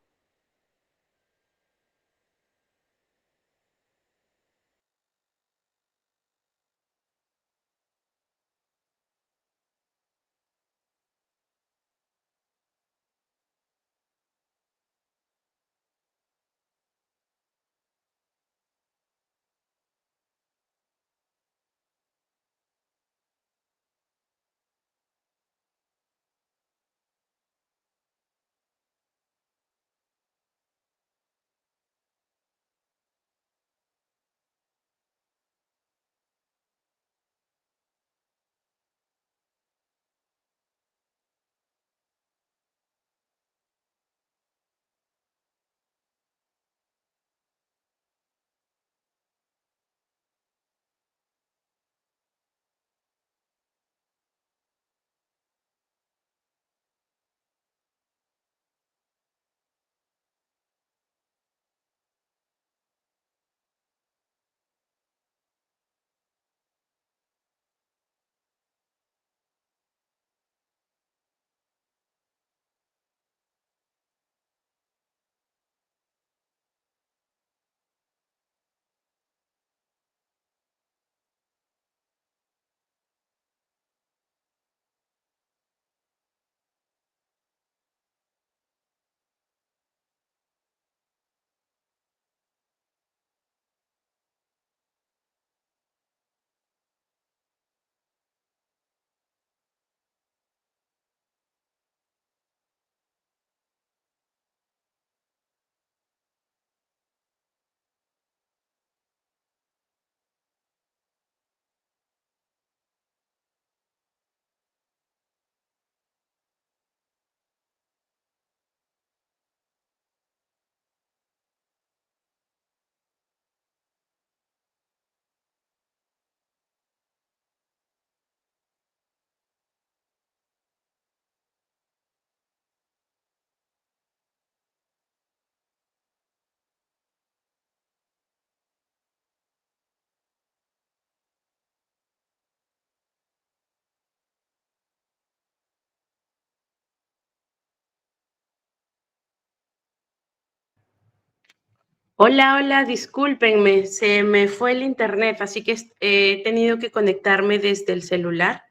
Hola, hola, discúlpenme, se me fue el internet, así que he tenido que conectarme desde el celular.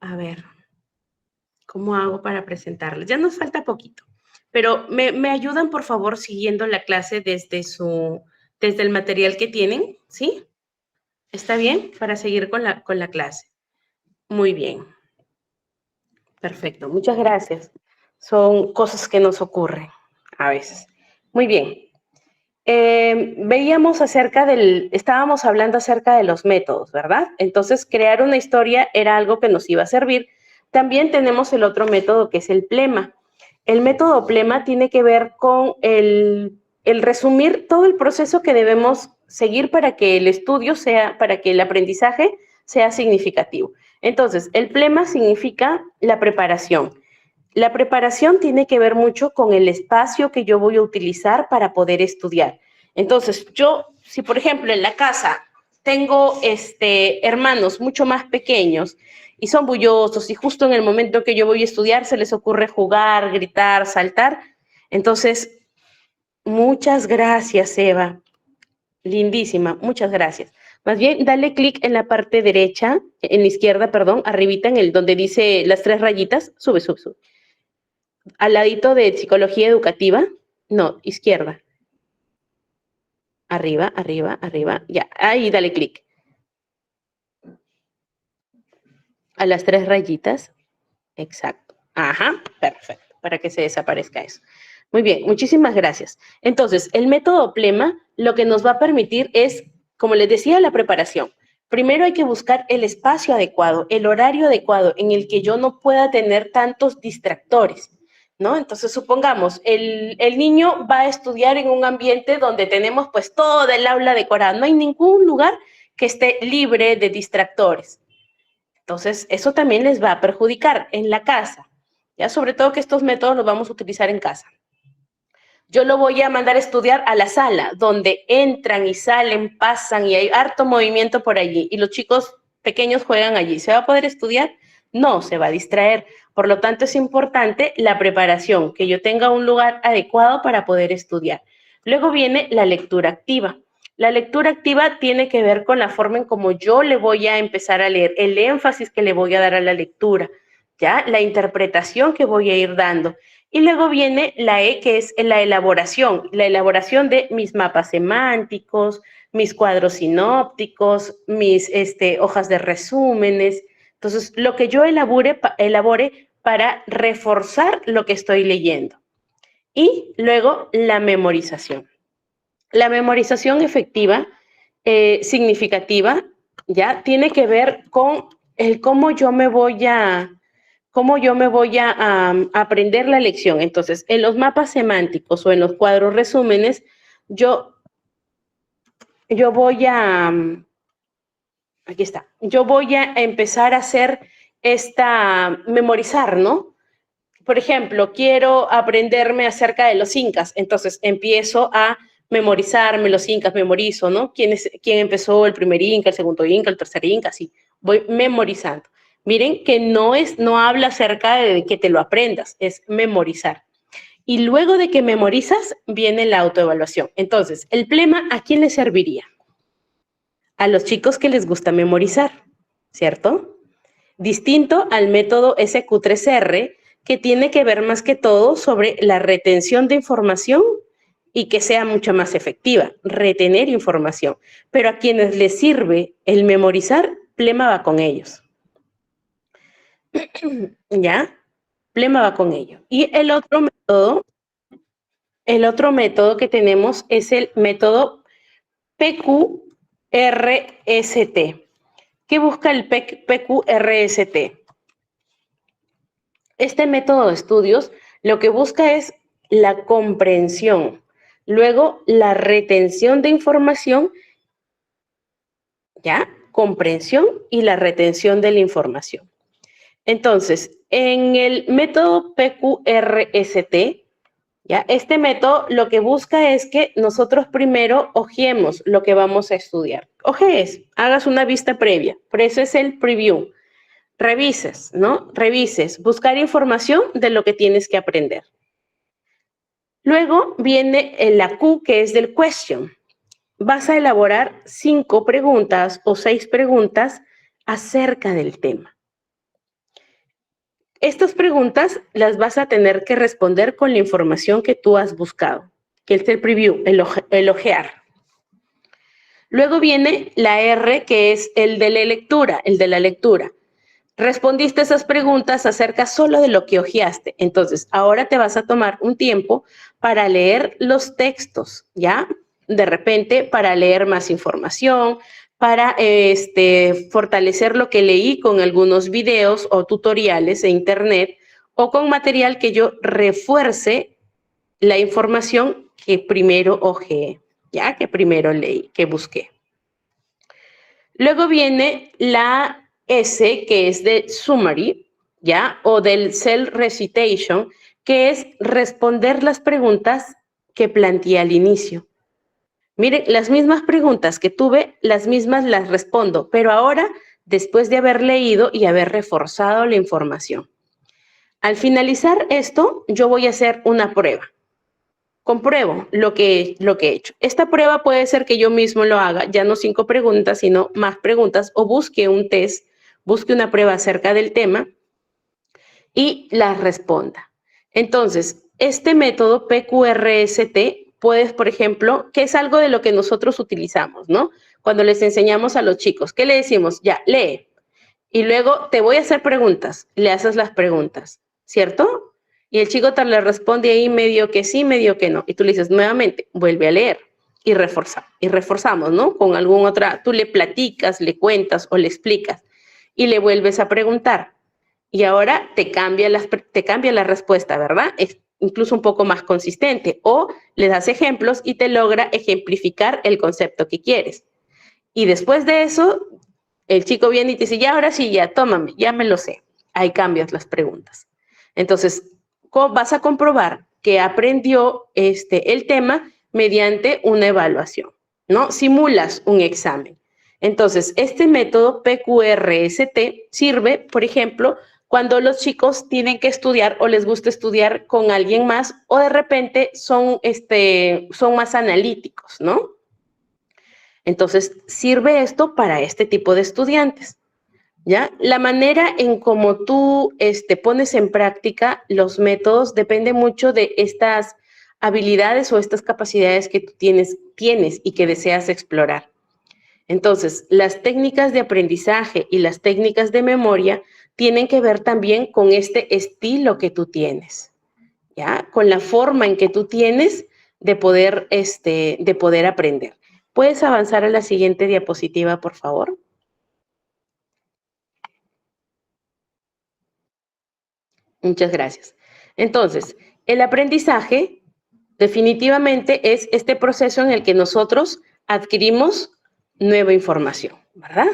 A ver, ¿cómo hago para presentarles? Ya nos falta poquito. pero me ayudan, por favor, siguiendo la clase desde el material que tienen, ¿sí? ¿Está bien? Para seguir con la clase. Muy bien. Perfecto, muchas gracias. Son cosas que nos ocurren a veces. Muy bien. Estábamos hablando acerca de los métodos, ¿verdad? Entonces, crear una historia era algo que nos iba a servir. También tenemos el otro método que es el plema. El método plema tiene que ver con el resumir todo el proceso que debemos seguir para que el estudio para que el aprendizaje sea significativo. Entonces, el plema significa la preparación. La preparación tiene que ver mucho con el espacio que yo voy a utilizar para poder estudiar. Entonces, si por ejemplo en la casa tengo hermanos mucho más pequeños y son bullosos y justo en el momento que yo voy a estudiar se les ocurre jugar, gritar, saltar, entonces, muchas gracias, Eva. Lindísima, muchas gracias. Más bien, dale clic en la parte derecha, en la izquierda, perdón, arribita donde dice las 3 rayitas, sube. Al ladito de psicología educativa, no, izquierda. Arriba, ya, ahí dale clic. A las 3 rayitas, exacto. Ajá, perfecto, para que se desaparezca eso. Muy bien, muchísimas gracias. Entonces, el método plema lo que nos va a permitir es, como les decía, la preparación. Primero hay que buscar el espacio adecuado, el horario adecuado en el que yo no pueda tener tantos distractores, ¿no? Entonces, supongamos, el niño va a estudiar en un ambiente donde tenemos pues toda el aula decorada. No hay ningún lugar que esté libre de distractores. Entonces, eso también les va a perjudicar en la casa, ¿ya? Sobre todo que estos métodos los vamos a utilizar en casa. Yo lo voy a mandar a estudiar a la sala, donde entran y salen, pasan y hay harto movimiento por allí. Y los chicos pequeños juegan allí. ¿Se va a poder estudiar? No, se va a distraer. Por lo tanto, es importante la preparación, que yo tenga un lugar adecuado para poder estudiar. Luego viene la lectura activa. La lectura activa tiene que ver con la forma en cómo yo le voy a empezar a leer, el énfasis que le voy a dar a la lectura, ¿ya? La interpretación que voy a ir dando. Y luego viene la E, que es la elaboración de mis mapas semánticos, mis cuadros sinópticos, mis hojas de resúmenes. Entonces, lo que yo elabore para reforzar lo que estoy leyendo. Y luego la memorización. La memorización efectiva, significativa, ya tiene que ver con el cómo yo me voy a aprender la lección. Entonces, en los mapas semánticos o en los cuadros resúmenes, yo voy a, aquí está, yo voy a empezar a hacer memorizar, ¿no? Por ejemplo, quiero aprenderme acerca de los incas, entonces empiezo a memorizarme los incas, memorizo, ¿no? ¿Quién empezó el primer inca, el segundo inca, el tercer inca? Así, voy memorizando. Miren que no habla acerca de que te lo aprendas, es memorizar. Y luego de que memorizas, viene la autoevaluación. Entonces, el plema, ¿a quién le serviría? A los chicos que les gusta memorizar, ¿cierto? Distinto al método SQ3R, que tiene que ver más que todo sobre la retención de información y que sea mucho más efectiva, retener información. Pero a quienes les sirve el memorizar, plema va con ellos. ¿Ya? Plema va con ello. Y el otro método que tenemos es el método PQRST. ¿Qué busca el PQRST? Este método de estudios lo que busca es la comprensión, luego la retención de información, ¿ya? Comprensión y la retención de la información. Entonces, en el método PQRST, ¿ya? Este método lo que busca es que nosotros primero hojeemos lo que vamos a estudiar. Ojees, hagas una vista previa, por eso es el preview. Revises, ¿no? Revises, buscar información de lo que tienes que aprender. Luego viene la Q, que es del question. Vas a elaborar 5 preguntas o 6 preguntas acerca del tema. Estas preguntas las vas a tener que responder con la información que tú has buscado, que es el preview, el ojear. Luego viene la R, que es el de la lectura. Respondiste esas preguntas acerca solo de lo que hojeaste. Entonces, ahora te vas a tomar un tiempo para leer los textos, ¿ya? De repente, para leer más información, para fortalecer lo que leí con algunos videos o tutoriales de internet o con material que yo refuerce la información que primero hojeé, ¿ya? Que primero leí, que busqué. Luego viene la S, que es de summary, ¿ya? O del self-recitation, que es responder las preguntas que planteé al inicio. Miren, las mismas preguntas que tuve, las mismas las respondo, pero ahora después de haber leído y haber reforzado la información. Al finalizar esto, yo voy a hacer una prueba. Compruebo lo que he hecho. Esta prueba puede ser que yo mismo lo haga, ya no 5 preguntas, sino más preguntas, o busque un test, busque una prueba acerca del tema y las responda. Entonces, este método PQRST, puedes, por ejemplo, que es algo de lo que nosotros utilizamos, ¿no? Cuando les enseñamos a los chicos, ¿qué le decimos? Ya, lee. Y luego te voy a hacer preguntas, le haces las preguntas, ¿cierto? Y el chico te le responde ahí medio que sí, medio que no. Y tú le dices nuevamente, vuelve a leer y reforzamos, ¿no? Con alguna otra, tú le platicas, le cuentas o le explicas y le vuelves a preguntar. Y ahora te cambia la respuesta, ¿verdad? Es incluso un poco más consistente. O le das ejemplos y te logra ejemplificar el concepto que quieres. Y después de eso, el chico viene y te dice, ya, ahora sí, ya, tómame, ya me lo sé. Ahí cambias las preguntas. Entonces, vas a comprobar que aprendió el tema mediante una evaluación, ¿no? Simulas un examen. Entonces, este método PQRST sirve, por ejemplo, cuando los chicos tienen que estudiar o les gusta estudiar con alguien más o de repente son más analíticos, ¿no? Entonces, sirve esto para este tipo de estudiantes, ¿ya? La manera en cómo tú pones en práctica los métodos depende mucho de estas habilidades o estas capacidades que tú tienes y que deseas explorar. Entonces, las técnicas de aprendizaje y las técnicas de memoria tienen que ver también con este estilo que tú tienes, ¿ya? Con la forma en que tú tienes de poder aprender. ¿Puedes avanzar a la siguiente diapositiva, por favor? Muchas gracias. Entonces, el aprendizaje definitivamente es este proceso en el que nosotros adquirimos nueva información, ¿verdad?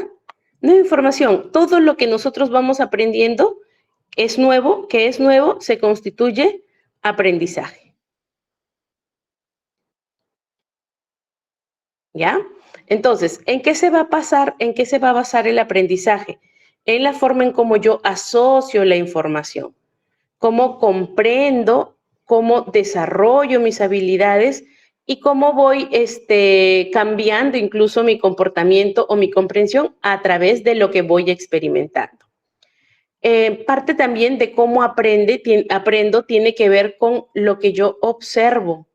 Nueva información. Todo lo que nosotros vamos aprendiendo es nuevo, que es nuevo, se constituye aprendizaje. ¿Ya? Entonces, ¿en qué se va a basar el aprendizaje? En la forma en cómo yo asocio la información, cómo comprendo, cómo desarrollo mis habilidades y cómo voy cambiando incluso mi comportamiento o mi comprensión a través de lo que voy experimentando. Parte también de cómo aprendo tiene que ver con lo que yo observo,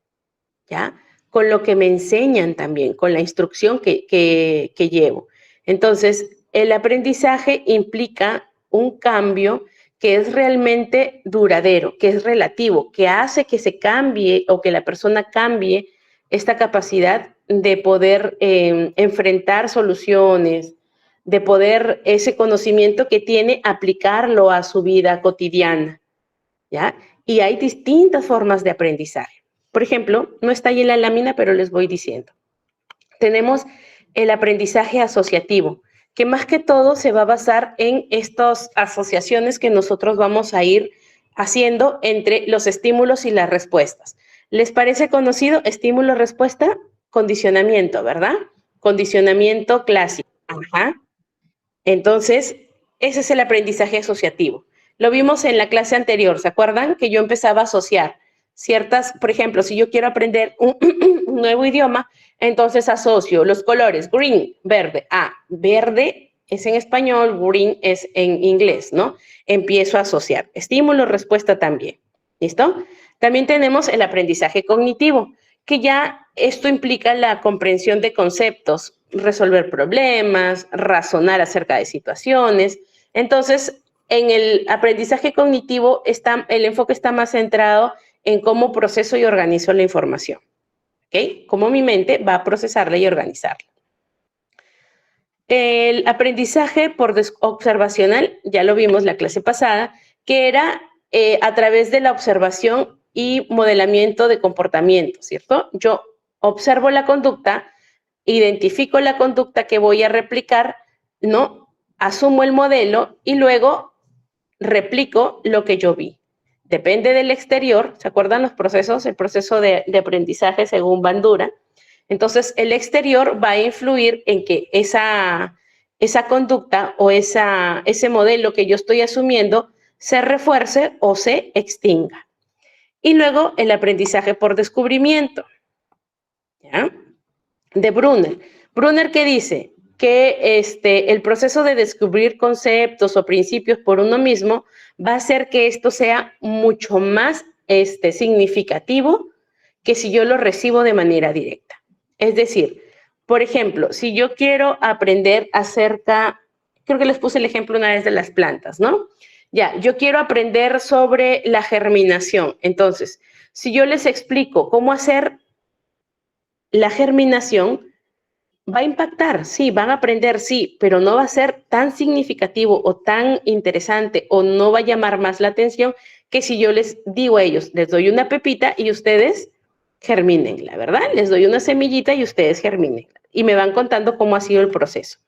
¿ya? Con lo que me enseñan también, con la instrucción que llevo. Entonces, el aprendizaje implica un cambio que es realmente duradero, que es relativo, que hace que se cambie o que la persona cambie esta capacidad de poder enfrentar soluciones, de poder ese conocimiento que tiene aplicarlo a su vida cotidiana, ¿ya? Y hay distintas formas de aprendizaje. Por ejemplo, no está ahí en la lámina, pero les voy diciendo. Tenemos el aprendizaje asociativo, que más que todo se va a basar en estas asociaciones que nosotros vamos a ir haciendo entre los estímulos y las respuestas. ¿Les parece conocido estímulo-respuesta? Condicionamiento, ¿verdad? Condicionamiento clásico. Ajá. Entonces, ese es el aprendizaje asociativo. Lo vimos en la clase anterior, ¿se acuerdan? Que yo empezaba a asociar ciertas, por ejemplo, si yo quiero aprender un nuevo idioma, entonces asocio los colores green, verde. Ah, verde es en español, brain es en inglés, ¿no? Empiezo a asociar. Estímulo, respuesta también. ¿Listo? También tenemos el aprendizaje cognitivo, que ya esto implica la comprensión de conceptos, resolver problemas, razonar acerca de situaciones. Entonces, en el aprendizaje cognitivo el enfoque está más centrado en cómo proceso y organizo la información. ¿Ok? Cómo mi mente va a procesarla y organizarla. El aprendizaje por observacional, ya lo vimos la clase pasada, que era a través de la observación y modelamiento de comportamiento, ¿cierto? Yo observo la conducta, identifico la conducta que voy a replicar, ¿no? Asumo el modelo y luego replico lo que yo vi. Depende del exterior, ¿se acuerdan los procesos? El proceso de aprendizaje según Bandura. Entonces, el exterior va a influir en que esa conducta o ese modelo que yo estoy asumiendo se refuerce o se extinga. Y luego el aprendizaje por descubrimiento. ¿Ya? De Brunner. Brunner, ¿qué dice? Que el proceso de descubrir conceptos o principios por uno mismo va a hacer que esto sea mucho más significativo que si yo lo recibo de manera directa. Es decir, por ejemplo, si yo quiero aprender acerca, creo que les puse el ejemplo una vez de las plantas, ¿no? Ya, yo quiero aprender sobre la germinación. Entonces, si yo les explico cómo hacer la germinación, va a impactar, sí, van a aprender, sí, pero no va a ser tan significativo o tan interesante o no va a llamar más la atención que si yo les digo a ellos, les doy una pepita y ustedes germínenla, ¿verdad? Les doy una semillita y ustedes germínenla. Y me van contando cómo ha sido el proceso.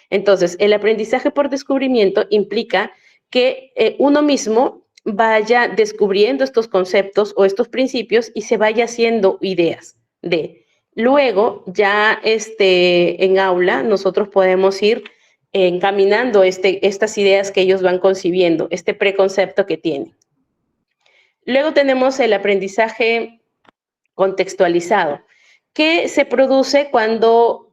Entonces, el aprendizaje por descubrimiento implica que uno mismo vaya descubriendo estos conceptos o estos principios y se vaya haciendo ideas de. Luego, ya en aula, nosotros podemos ir encaminando estas ideas que ellos van concibiendo, este preconcepto que tienen. Luego tenemos el aprendizaje contextualizado, que se produce cuando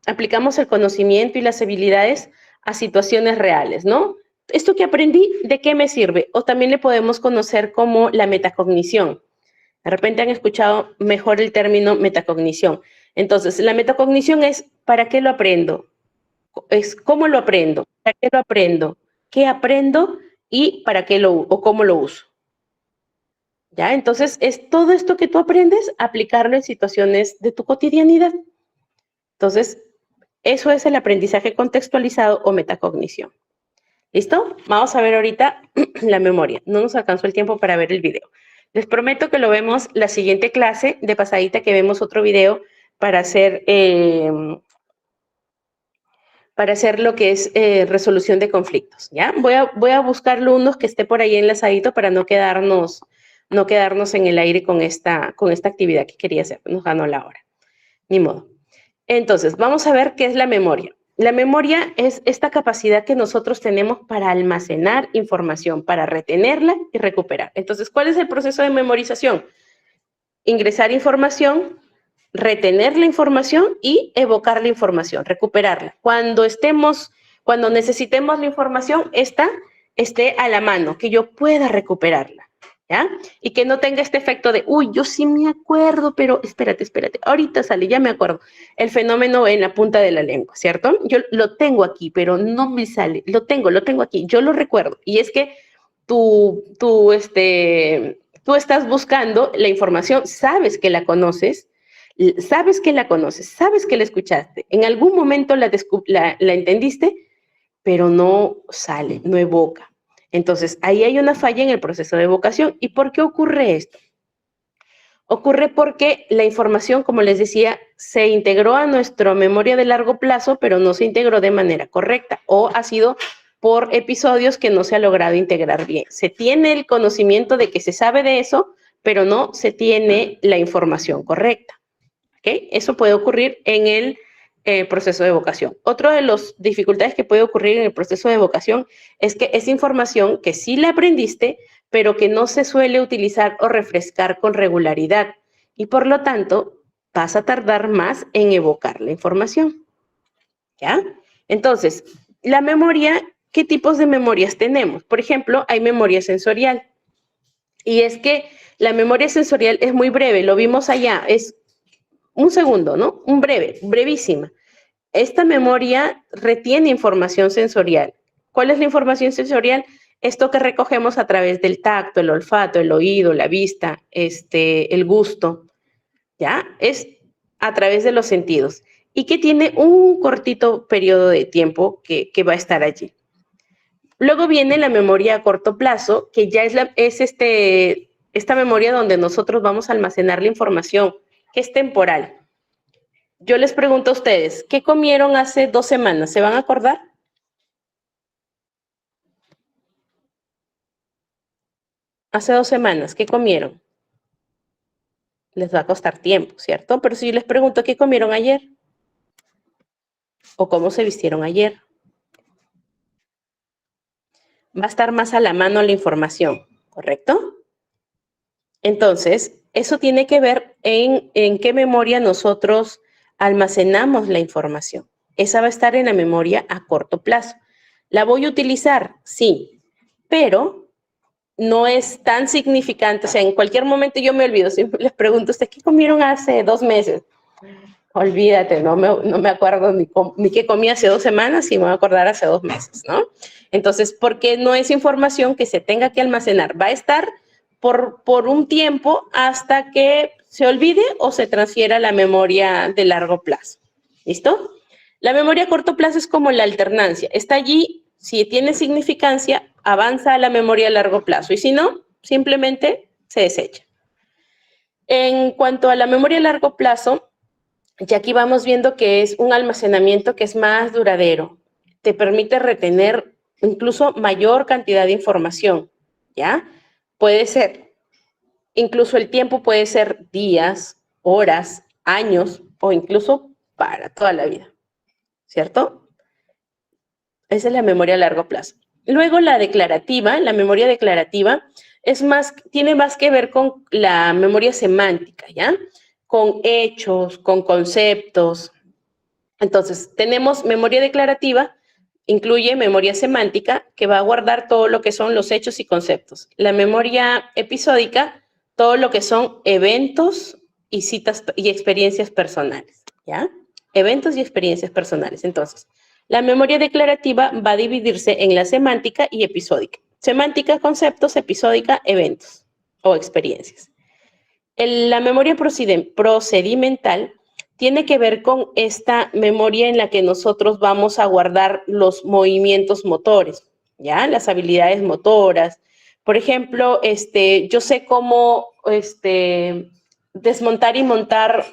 aplicamos el conocimiento y las habilidades a situaciones reales, ¿no? Esto que aprendí, ¿de qué me sirve? O también le podemos conocer como la metacognición. De repente han escuchado mejor el término metacognición. Entonces, la metacognición es ¿para qué lo aprendo? Es ¿cómo lo aprendo? ¿Para qué lo aprendo? ¿Qué aprendo? Y ¿para qué o cómo lo uso? ¿Ya? Entonces, es todo esto que tú aprendes, aplicarlo en situaciones de tu cotidianidad. Entonces, eso es el aprendizaje contextualizado o metacognición. ¿Listo? Vamos a ver ahorita la memoria. No nos alcanzó el tiempo para ver el video. Les prometo que lo vemos la siguiente clase, de pasadita que vemos otro video para hacer lo que es resolución de conflictos, ¿ya? Voy a buscar unos que esté por ahí enlazadito para no quedarnos en el aire con esta actividad que quería hacer. Nos ganó la hora. Ni modo. Entonces, vamos a ver qué es la memoria. La memoria es esta capacidad que nosotros tenemos para almacenar información, para retenerla y recuperar. Entonces, ¿cuál es el proceso de memorización? Ingresar información, retener la información y evocar la información, recuperarla. Cuando necesitemos la información, esta esté a la mano, que yo pueda recuperarla, ¿ya? Y que no tenga este efecto de, uy, yo sí me acuerdo, pero espérate, ahorita sale, ya me acuerdo. El fenómeno en la punta de la lengua, ¿cierto? Yo lo tengo aquí, pero no me sale, lo tengo aquí, yo lo recuerdo. Y es que tú estás buscando la información, sabes que la conoces, sabes que la escuchaste, en algún momento la entendiste, pero no sale, no evoca. Entonces, ahí hay una falla en el proceso de evocación. ¿Y por qué ocurre esto? Ocurre porque la información, como les decía, se integró a nuestra memoria de largo plazo, pero no se integró de manera correcta o ha sido por episodios que no se ha logrado integrar bien. Se tiene el conocimiento de que se sabe de eso, pero no se tiene la información correcta. ¿Okay? Eso puede ocurrir en el proceso de evocación. Otra de las dificultades que puede ocurrir en el proceso de evocación es que es información que sí la aprendiste, pero que no se suele utilizar o refrescar con regularidad y por lo tanto vas a tardar más en evocar la información. ¿Ya? Entonces, la memoria, ¿qué tipos de memorias tenemos? Por ejemplo, hay memoria sensorial. Y es que la memoria sensorial es muy breve, lo vimos allá, es un segundo, ¿no? Brevísima. Esta memoria retiene información sensorial. ¿Cuál es la información sensorial? Esto que recogemos a través del tacto, el olfato, el oído, la vista, el gusto, ¿ya? Es a través de los sentidos y que tiene un cortito periodo de tiempo que va a estar allí. Luego viene la memoria a corto plazo, que ya esta memoria donde nosotros vamos a almacenar la información, que es temporal. Yo les pregunto a ustedes, ¿qué comieron hace 2 semanas? ¿Se van a acordar? Hace 2 semanas, ¿qué comieron? Les va a costar tiempo, ¿cierto? Pero si yo les pregunto, ¿qué comieron ayer? ¿O cómo se vistieron ayer? Va a estar más a la mano la información, ¿correcto? Entonces, eso tiene que ver en qué memoria nosotros almacenamos la información. Esa va a estar en la memoria a corto plazo. ¿La voy a utilizar? Sí, pero no es tan significante. O sea, en cualquier momento yo me olvido. Si les pregunto, ¿ustedes qué comieron hace 2 meses? Olvídate, no me acuerdo ni qué comí hace 2 semanas y me voy a acordar hace 2 meses, ¿no? Entonces, porque no es información que se tenga que almacenar. Va a estar por un tiempo hasta que se olvide o se transfiera a la memoria de largo plazo. ¿Listo? La memoria a corto plazo es como la alternancia. Está allí, si tiene significancia, avanza a la memoria a largo plazo y si no, simplemente se desecha. En cuanto a la memoria a largo plazo, y aquí vamos viendo que es un almacenamiento que es más duradero. Te permite retener incluso mayor cantidad de información, ¿ya? Puede ser, incluso el tiempo puede ser días, horas, años o incluso para toda la vida, ¿cierto? Esa es la memoria a largo plazo. Luego la declarativa, la memoria declarativa, tiene más que ver con la memoria semántica, ¿ya? Con hechos, con conceptos. Entonces, tenemos memoria declarativa, incluye memoria semántica, que va a guardar todo lo que son los hechos y conceptos. La memoria episódica, todo lo que son eventos y citas y experiencias personales, ¿ya? Eventos y experiencias personales. Entonces, la memoria declarativa va a dividirse en la semántica y episódica. Semántica, conceptos, episódica, eventos o experiencias. La memoria procedimental tiene que ver con esta memoria en la que nosotros vamos a guardar los movimientos motores, ¿ya? Las habilidades motoras. Por ejemplo, yo sé cómo desmontar y montar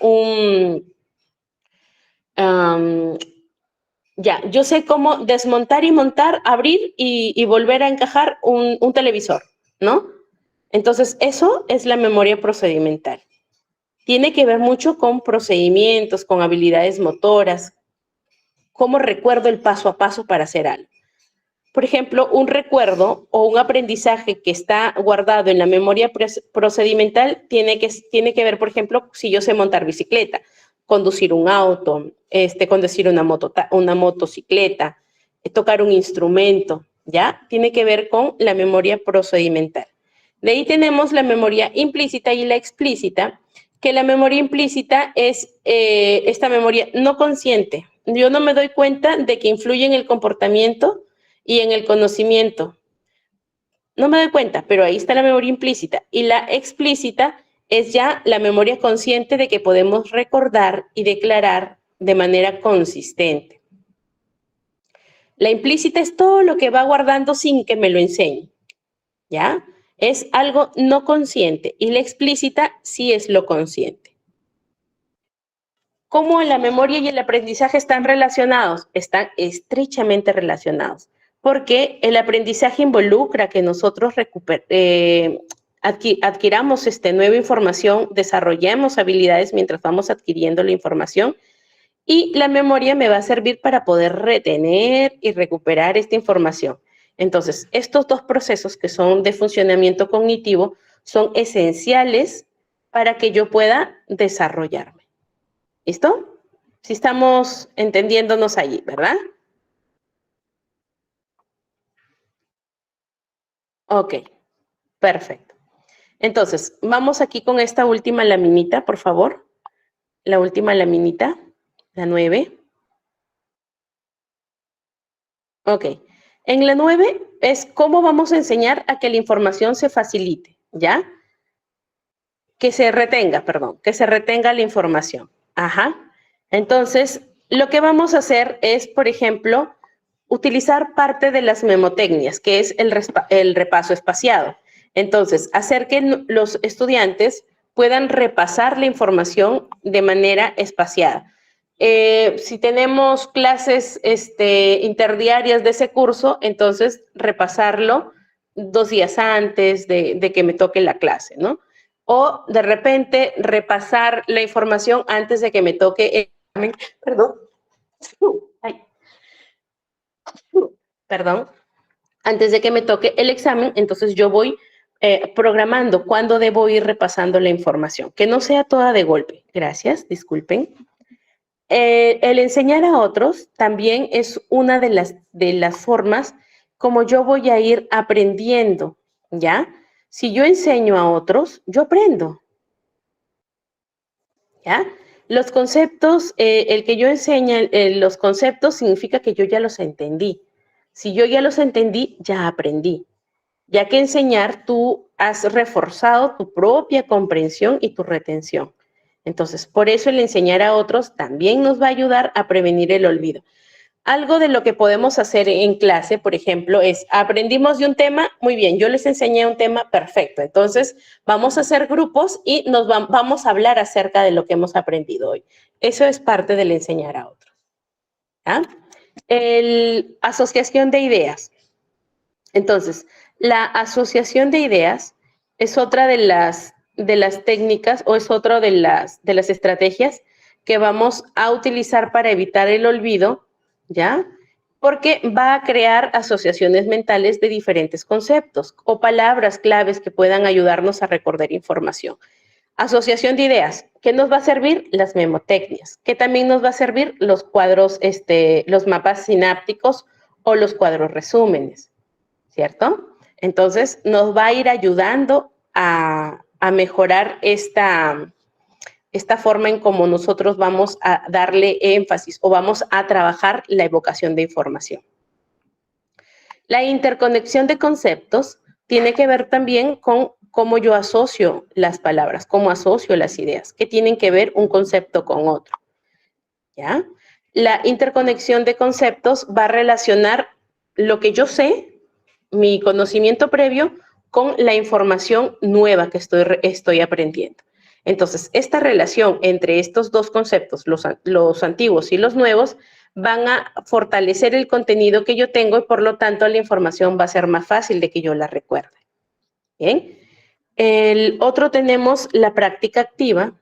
yo sé cómo desmontar y montar, abrir y volver a encajar un televisor, ¿no? Entonces, eso es la memoria procedimental. Tiene que ver mucho con procedimientos, con habilidades motoras, cómo recuerdo el paso a paso para hacer algo. Por ejemplo, un recuerdo o un aprendizaje que está guardado en la memoria procedimental tiene que ver, por ejemplo, si yo sé montar bicicleta, conducir un auto, conducir una motocicleta, tocar un instrumento, ¿ya? Tiene que ver con la memoria procedimental. De ahí tenemos la memoria implícita y la explícita, que la memoria implícita es esta memoria no consciente. Yo no me doy cuenta de que influye en el comportamiento y en el conocimiento. No me doy cuenta, pero ahí está la memoria implícita. Y la explícita es ya la memoria consciente de que podemos recordar y declarar de manera consistente. La implícita es todo lo que va guardando sin que me lo enseñe, ¿ya? Es algo no consciente y la explícita sí es lo consciente. ¿Cómo la memoria y el aprendizaje están relacionados? Están estrechamente relacionados, porque el aprendizaje involucra que nosotros adquiramos nueva información, desarrollemos habilidades mientras vamos adquiriendo la información y la memoria me va a servir para poder retener y recuperar esta información. Entonces, estos dos procesos que son de funcionamiento cognitivo son esenciales para que yo pueda desarrollarme. ¿Listo? Si estamos entendiéndonos allí, ¿verdad? Ok, perfecto. Entonces, vamos aquí con esta última laminita, por favor. La última laminita, la 9. Ok. En la 9 es cómo vamos a enseñar a que la información se facilite, ¿ya? Que se retenga, perdón, que se retenga la información. Ajá. Entonces, lo que vamos a hacer es, por ejemplo, utilizar parte de las memotecnias, que es el repaso espaciado. Entonces, hacer que los estudiantes puedan repasar la información de manera espaciada. Si tenemos clases interdiarias de ese curso, entonces repasarlo 2 días antes de que me toque la clase, ¿no? O de repente repasar la información antes de que me toque el examen. Perdón. Ay. Perdón. Antes de que me toque el examen, entonces yo voy programando cuándo debo ir repasando la información. Que no sea toda de golpe. Gracias, disculpen. El enseñar a otros también es una de las formas como yo voy a ir aprendiendo, ¿ya? Si yo enseño a otros, yo aprendo, ¿ya? Los conceptos, el que yo enseñe los conceptos significa que yo ya los entendí. Si yo ya los entendí, ya aprendí. Ya que enseñar, tú has reforzado tu propia comprensión y tu retención. Entonces, por eso el enseñar a otros también nos va a ayudar a prevenir el olvido. Algo de lo que podemos hacer en clase, por ejemplo, es aprendimos de un tema, muy bien, yo les enseñé un tema, perfecto. Entonces, vamos a hacer grupos y vamos a hablar acerca de lo que hemos aprendido hoy. Eso es parte del enseñar a otros. ¿Ya? Asociación de ideas. Entonces, la asociación de ideas es otra de las técnicas o es otra de las estrategias que vamos a utilizar para evitar el olvido, ¿ya? Porque va a crear asociaciones mentales de diferentes conceptos o palabras claves que puedan ayudarnos a recordar información. Asociación de ideas. ¿Qué nos va a servir? Las memotecnias. ¿Qué también nos va a servir? Los cuadros, los mapas sinápticos o los cuadros resúmenes, ¿cierto? Entonces, nos va a ir ayudando a mejorar esta forma en cómo nosotros vamos a darle énfasis o vamos a trabajar la evocación de información. La interconexión de conceptos tiene que ver también con cómo yo asocio las palabras, cómo asocio las ideas, que tienen que ver un concepto con otro, ¿ya? La interconexión de conceptos va a relacionar lo que yo sé, mi conocimiento previo, con la información nueva que estoy aprendiendo. Entonces, esta relación entre estos dos conceptos, los antiguos y los nuevos, van a fortalecer el contenido que yo tengo y por lo tanto la información va a ser más fácil de que yo la recuerde. Bien. El otro tenemos la práctica activa.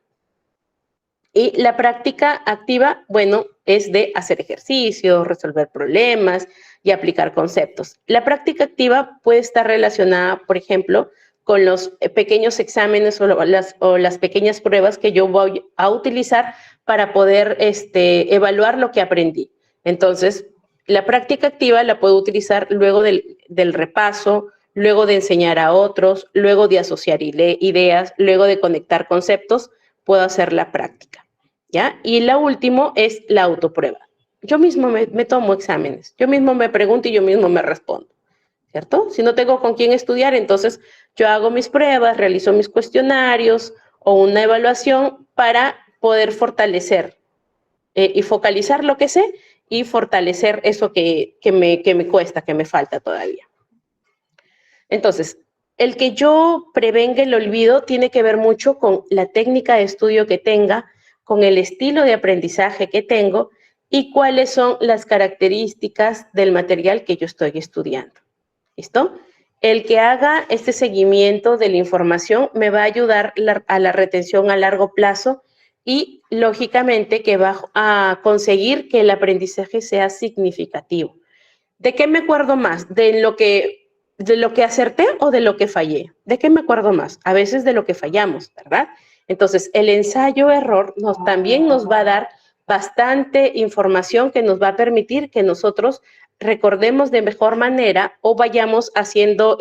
Y la práctica activa, bueno, es de hacer ejercicios, resolver problemas y aplicar conceptos. La práctica activa puede estar relacionada, por ejemplo, con los pequeños exámenes o las pequeñas pruebas que yo voy a utilizar para poder evaluar lo que aprendí. Entonces, la práctica activa la puedo utilizar luego del repaso, luego de enseñar a otros, luego de asociar ideas, luego de conectar conceptos, puedo hacer la práctica, ¿ya? Y la última es la autoprueba. Yo mismo me tomo exámenes, yo mismo me pregunto y yo mismo me respondo, ¿cierto? Si no tengo con quién estudiar, entonces yo hago mis pruebas, realizo mis cuestionarios o una evaluación para poder fortalecer y focalizar lo que sé y fortalecer eso que me cuesta, que me falta todavía. Entonces, el que yo prevenga el olvido tiene que ver mucho con la técnica de estudio que tenga, con el estilo de aprendizaje que tengo y cuáles son las características del material que yo estoy estudiando. ¿Listo? El que haga este seguimiento de la información me va a ayudar a la retención a largo plazo y, lógicamente, que va a conseguir que el aprendizaje sea significativo. ¿De qué me acuerdo más? ¿De lo que acerté o de lo que fallé? ¿De qué me acuerdo más? A veces de lo que fallamos, ¿verdad? Entonces, el ensayo-error también nos va a dar bastante información que nos va a permitir que nosotros recordemos de mejor manera o vayamos haciendo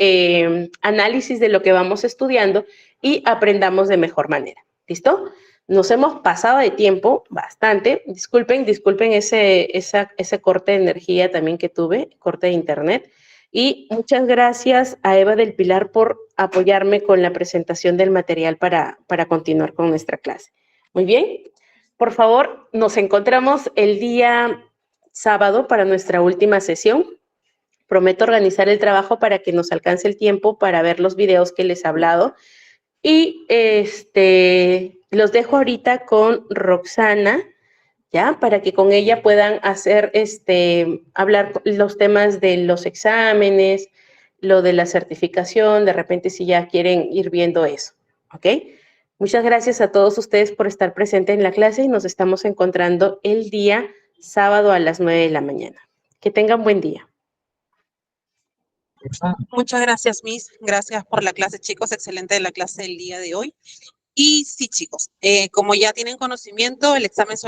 análisis de lo que vamos estudiando y aprendamos de mejor manera. ¿Listo? Nos hemos pasado de tiempo bastante. Disculpen ese corte de energía también que tuve, corte de internet. Y muchas gracias a Eva del Pilar por apoyarme con la presentación del material para continuar con nuestra clase. Muy bien. Por favor, nos encontramos el día sábado para nuestra última sesión. Prometo organizar el trabajo para que nos alcance el tiempo para ver los videos que les he hablado. Y los dejo ahorita con Roxana, ¿ya? Para que con ella puedan hacer, hablar los temas de los exámenes, lo de la certificación, de repente si ya quieren ir viendo eso, ¿ok? Muchas gracias a todos ustedes por estar presentes en la clase y nos estamos encontrando el día sábado a las 9 de la mañana. Que tengan buen día. Muchas gracias, Miss. Gracias por la clase, chicos. Excelente la clase del día de hoy. Y sí, chicos, como ya tienen conocimiento, el examen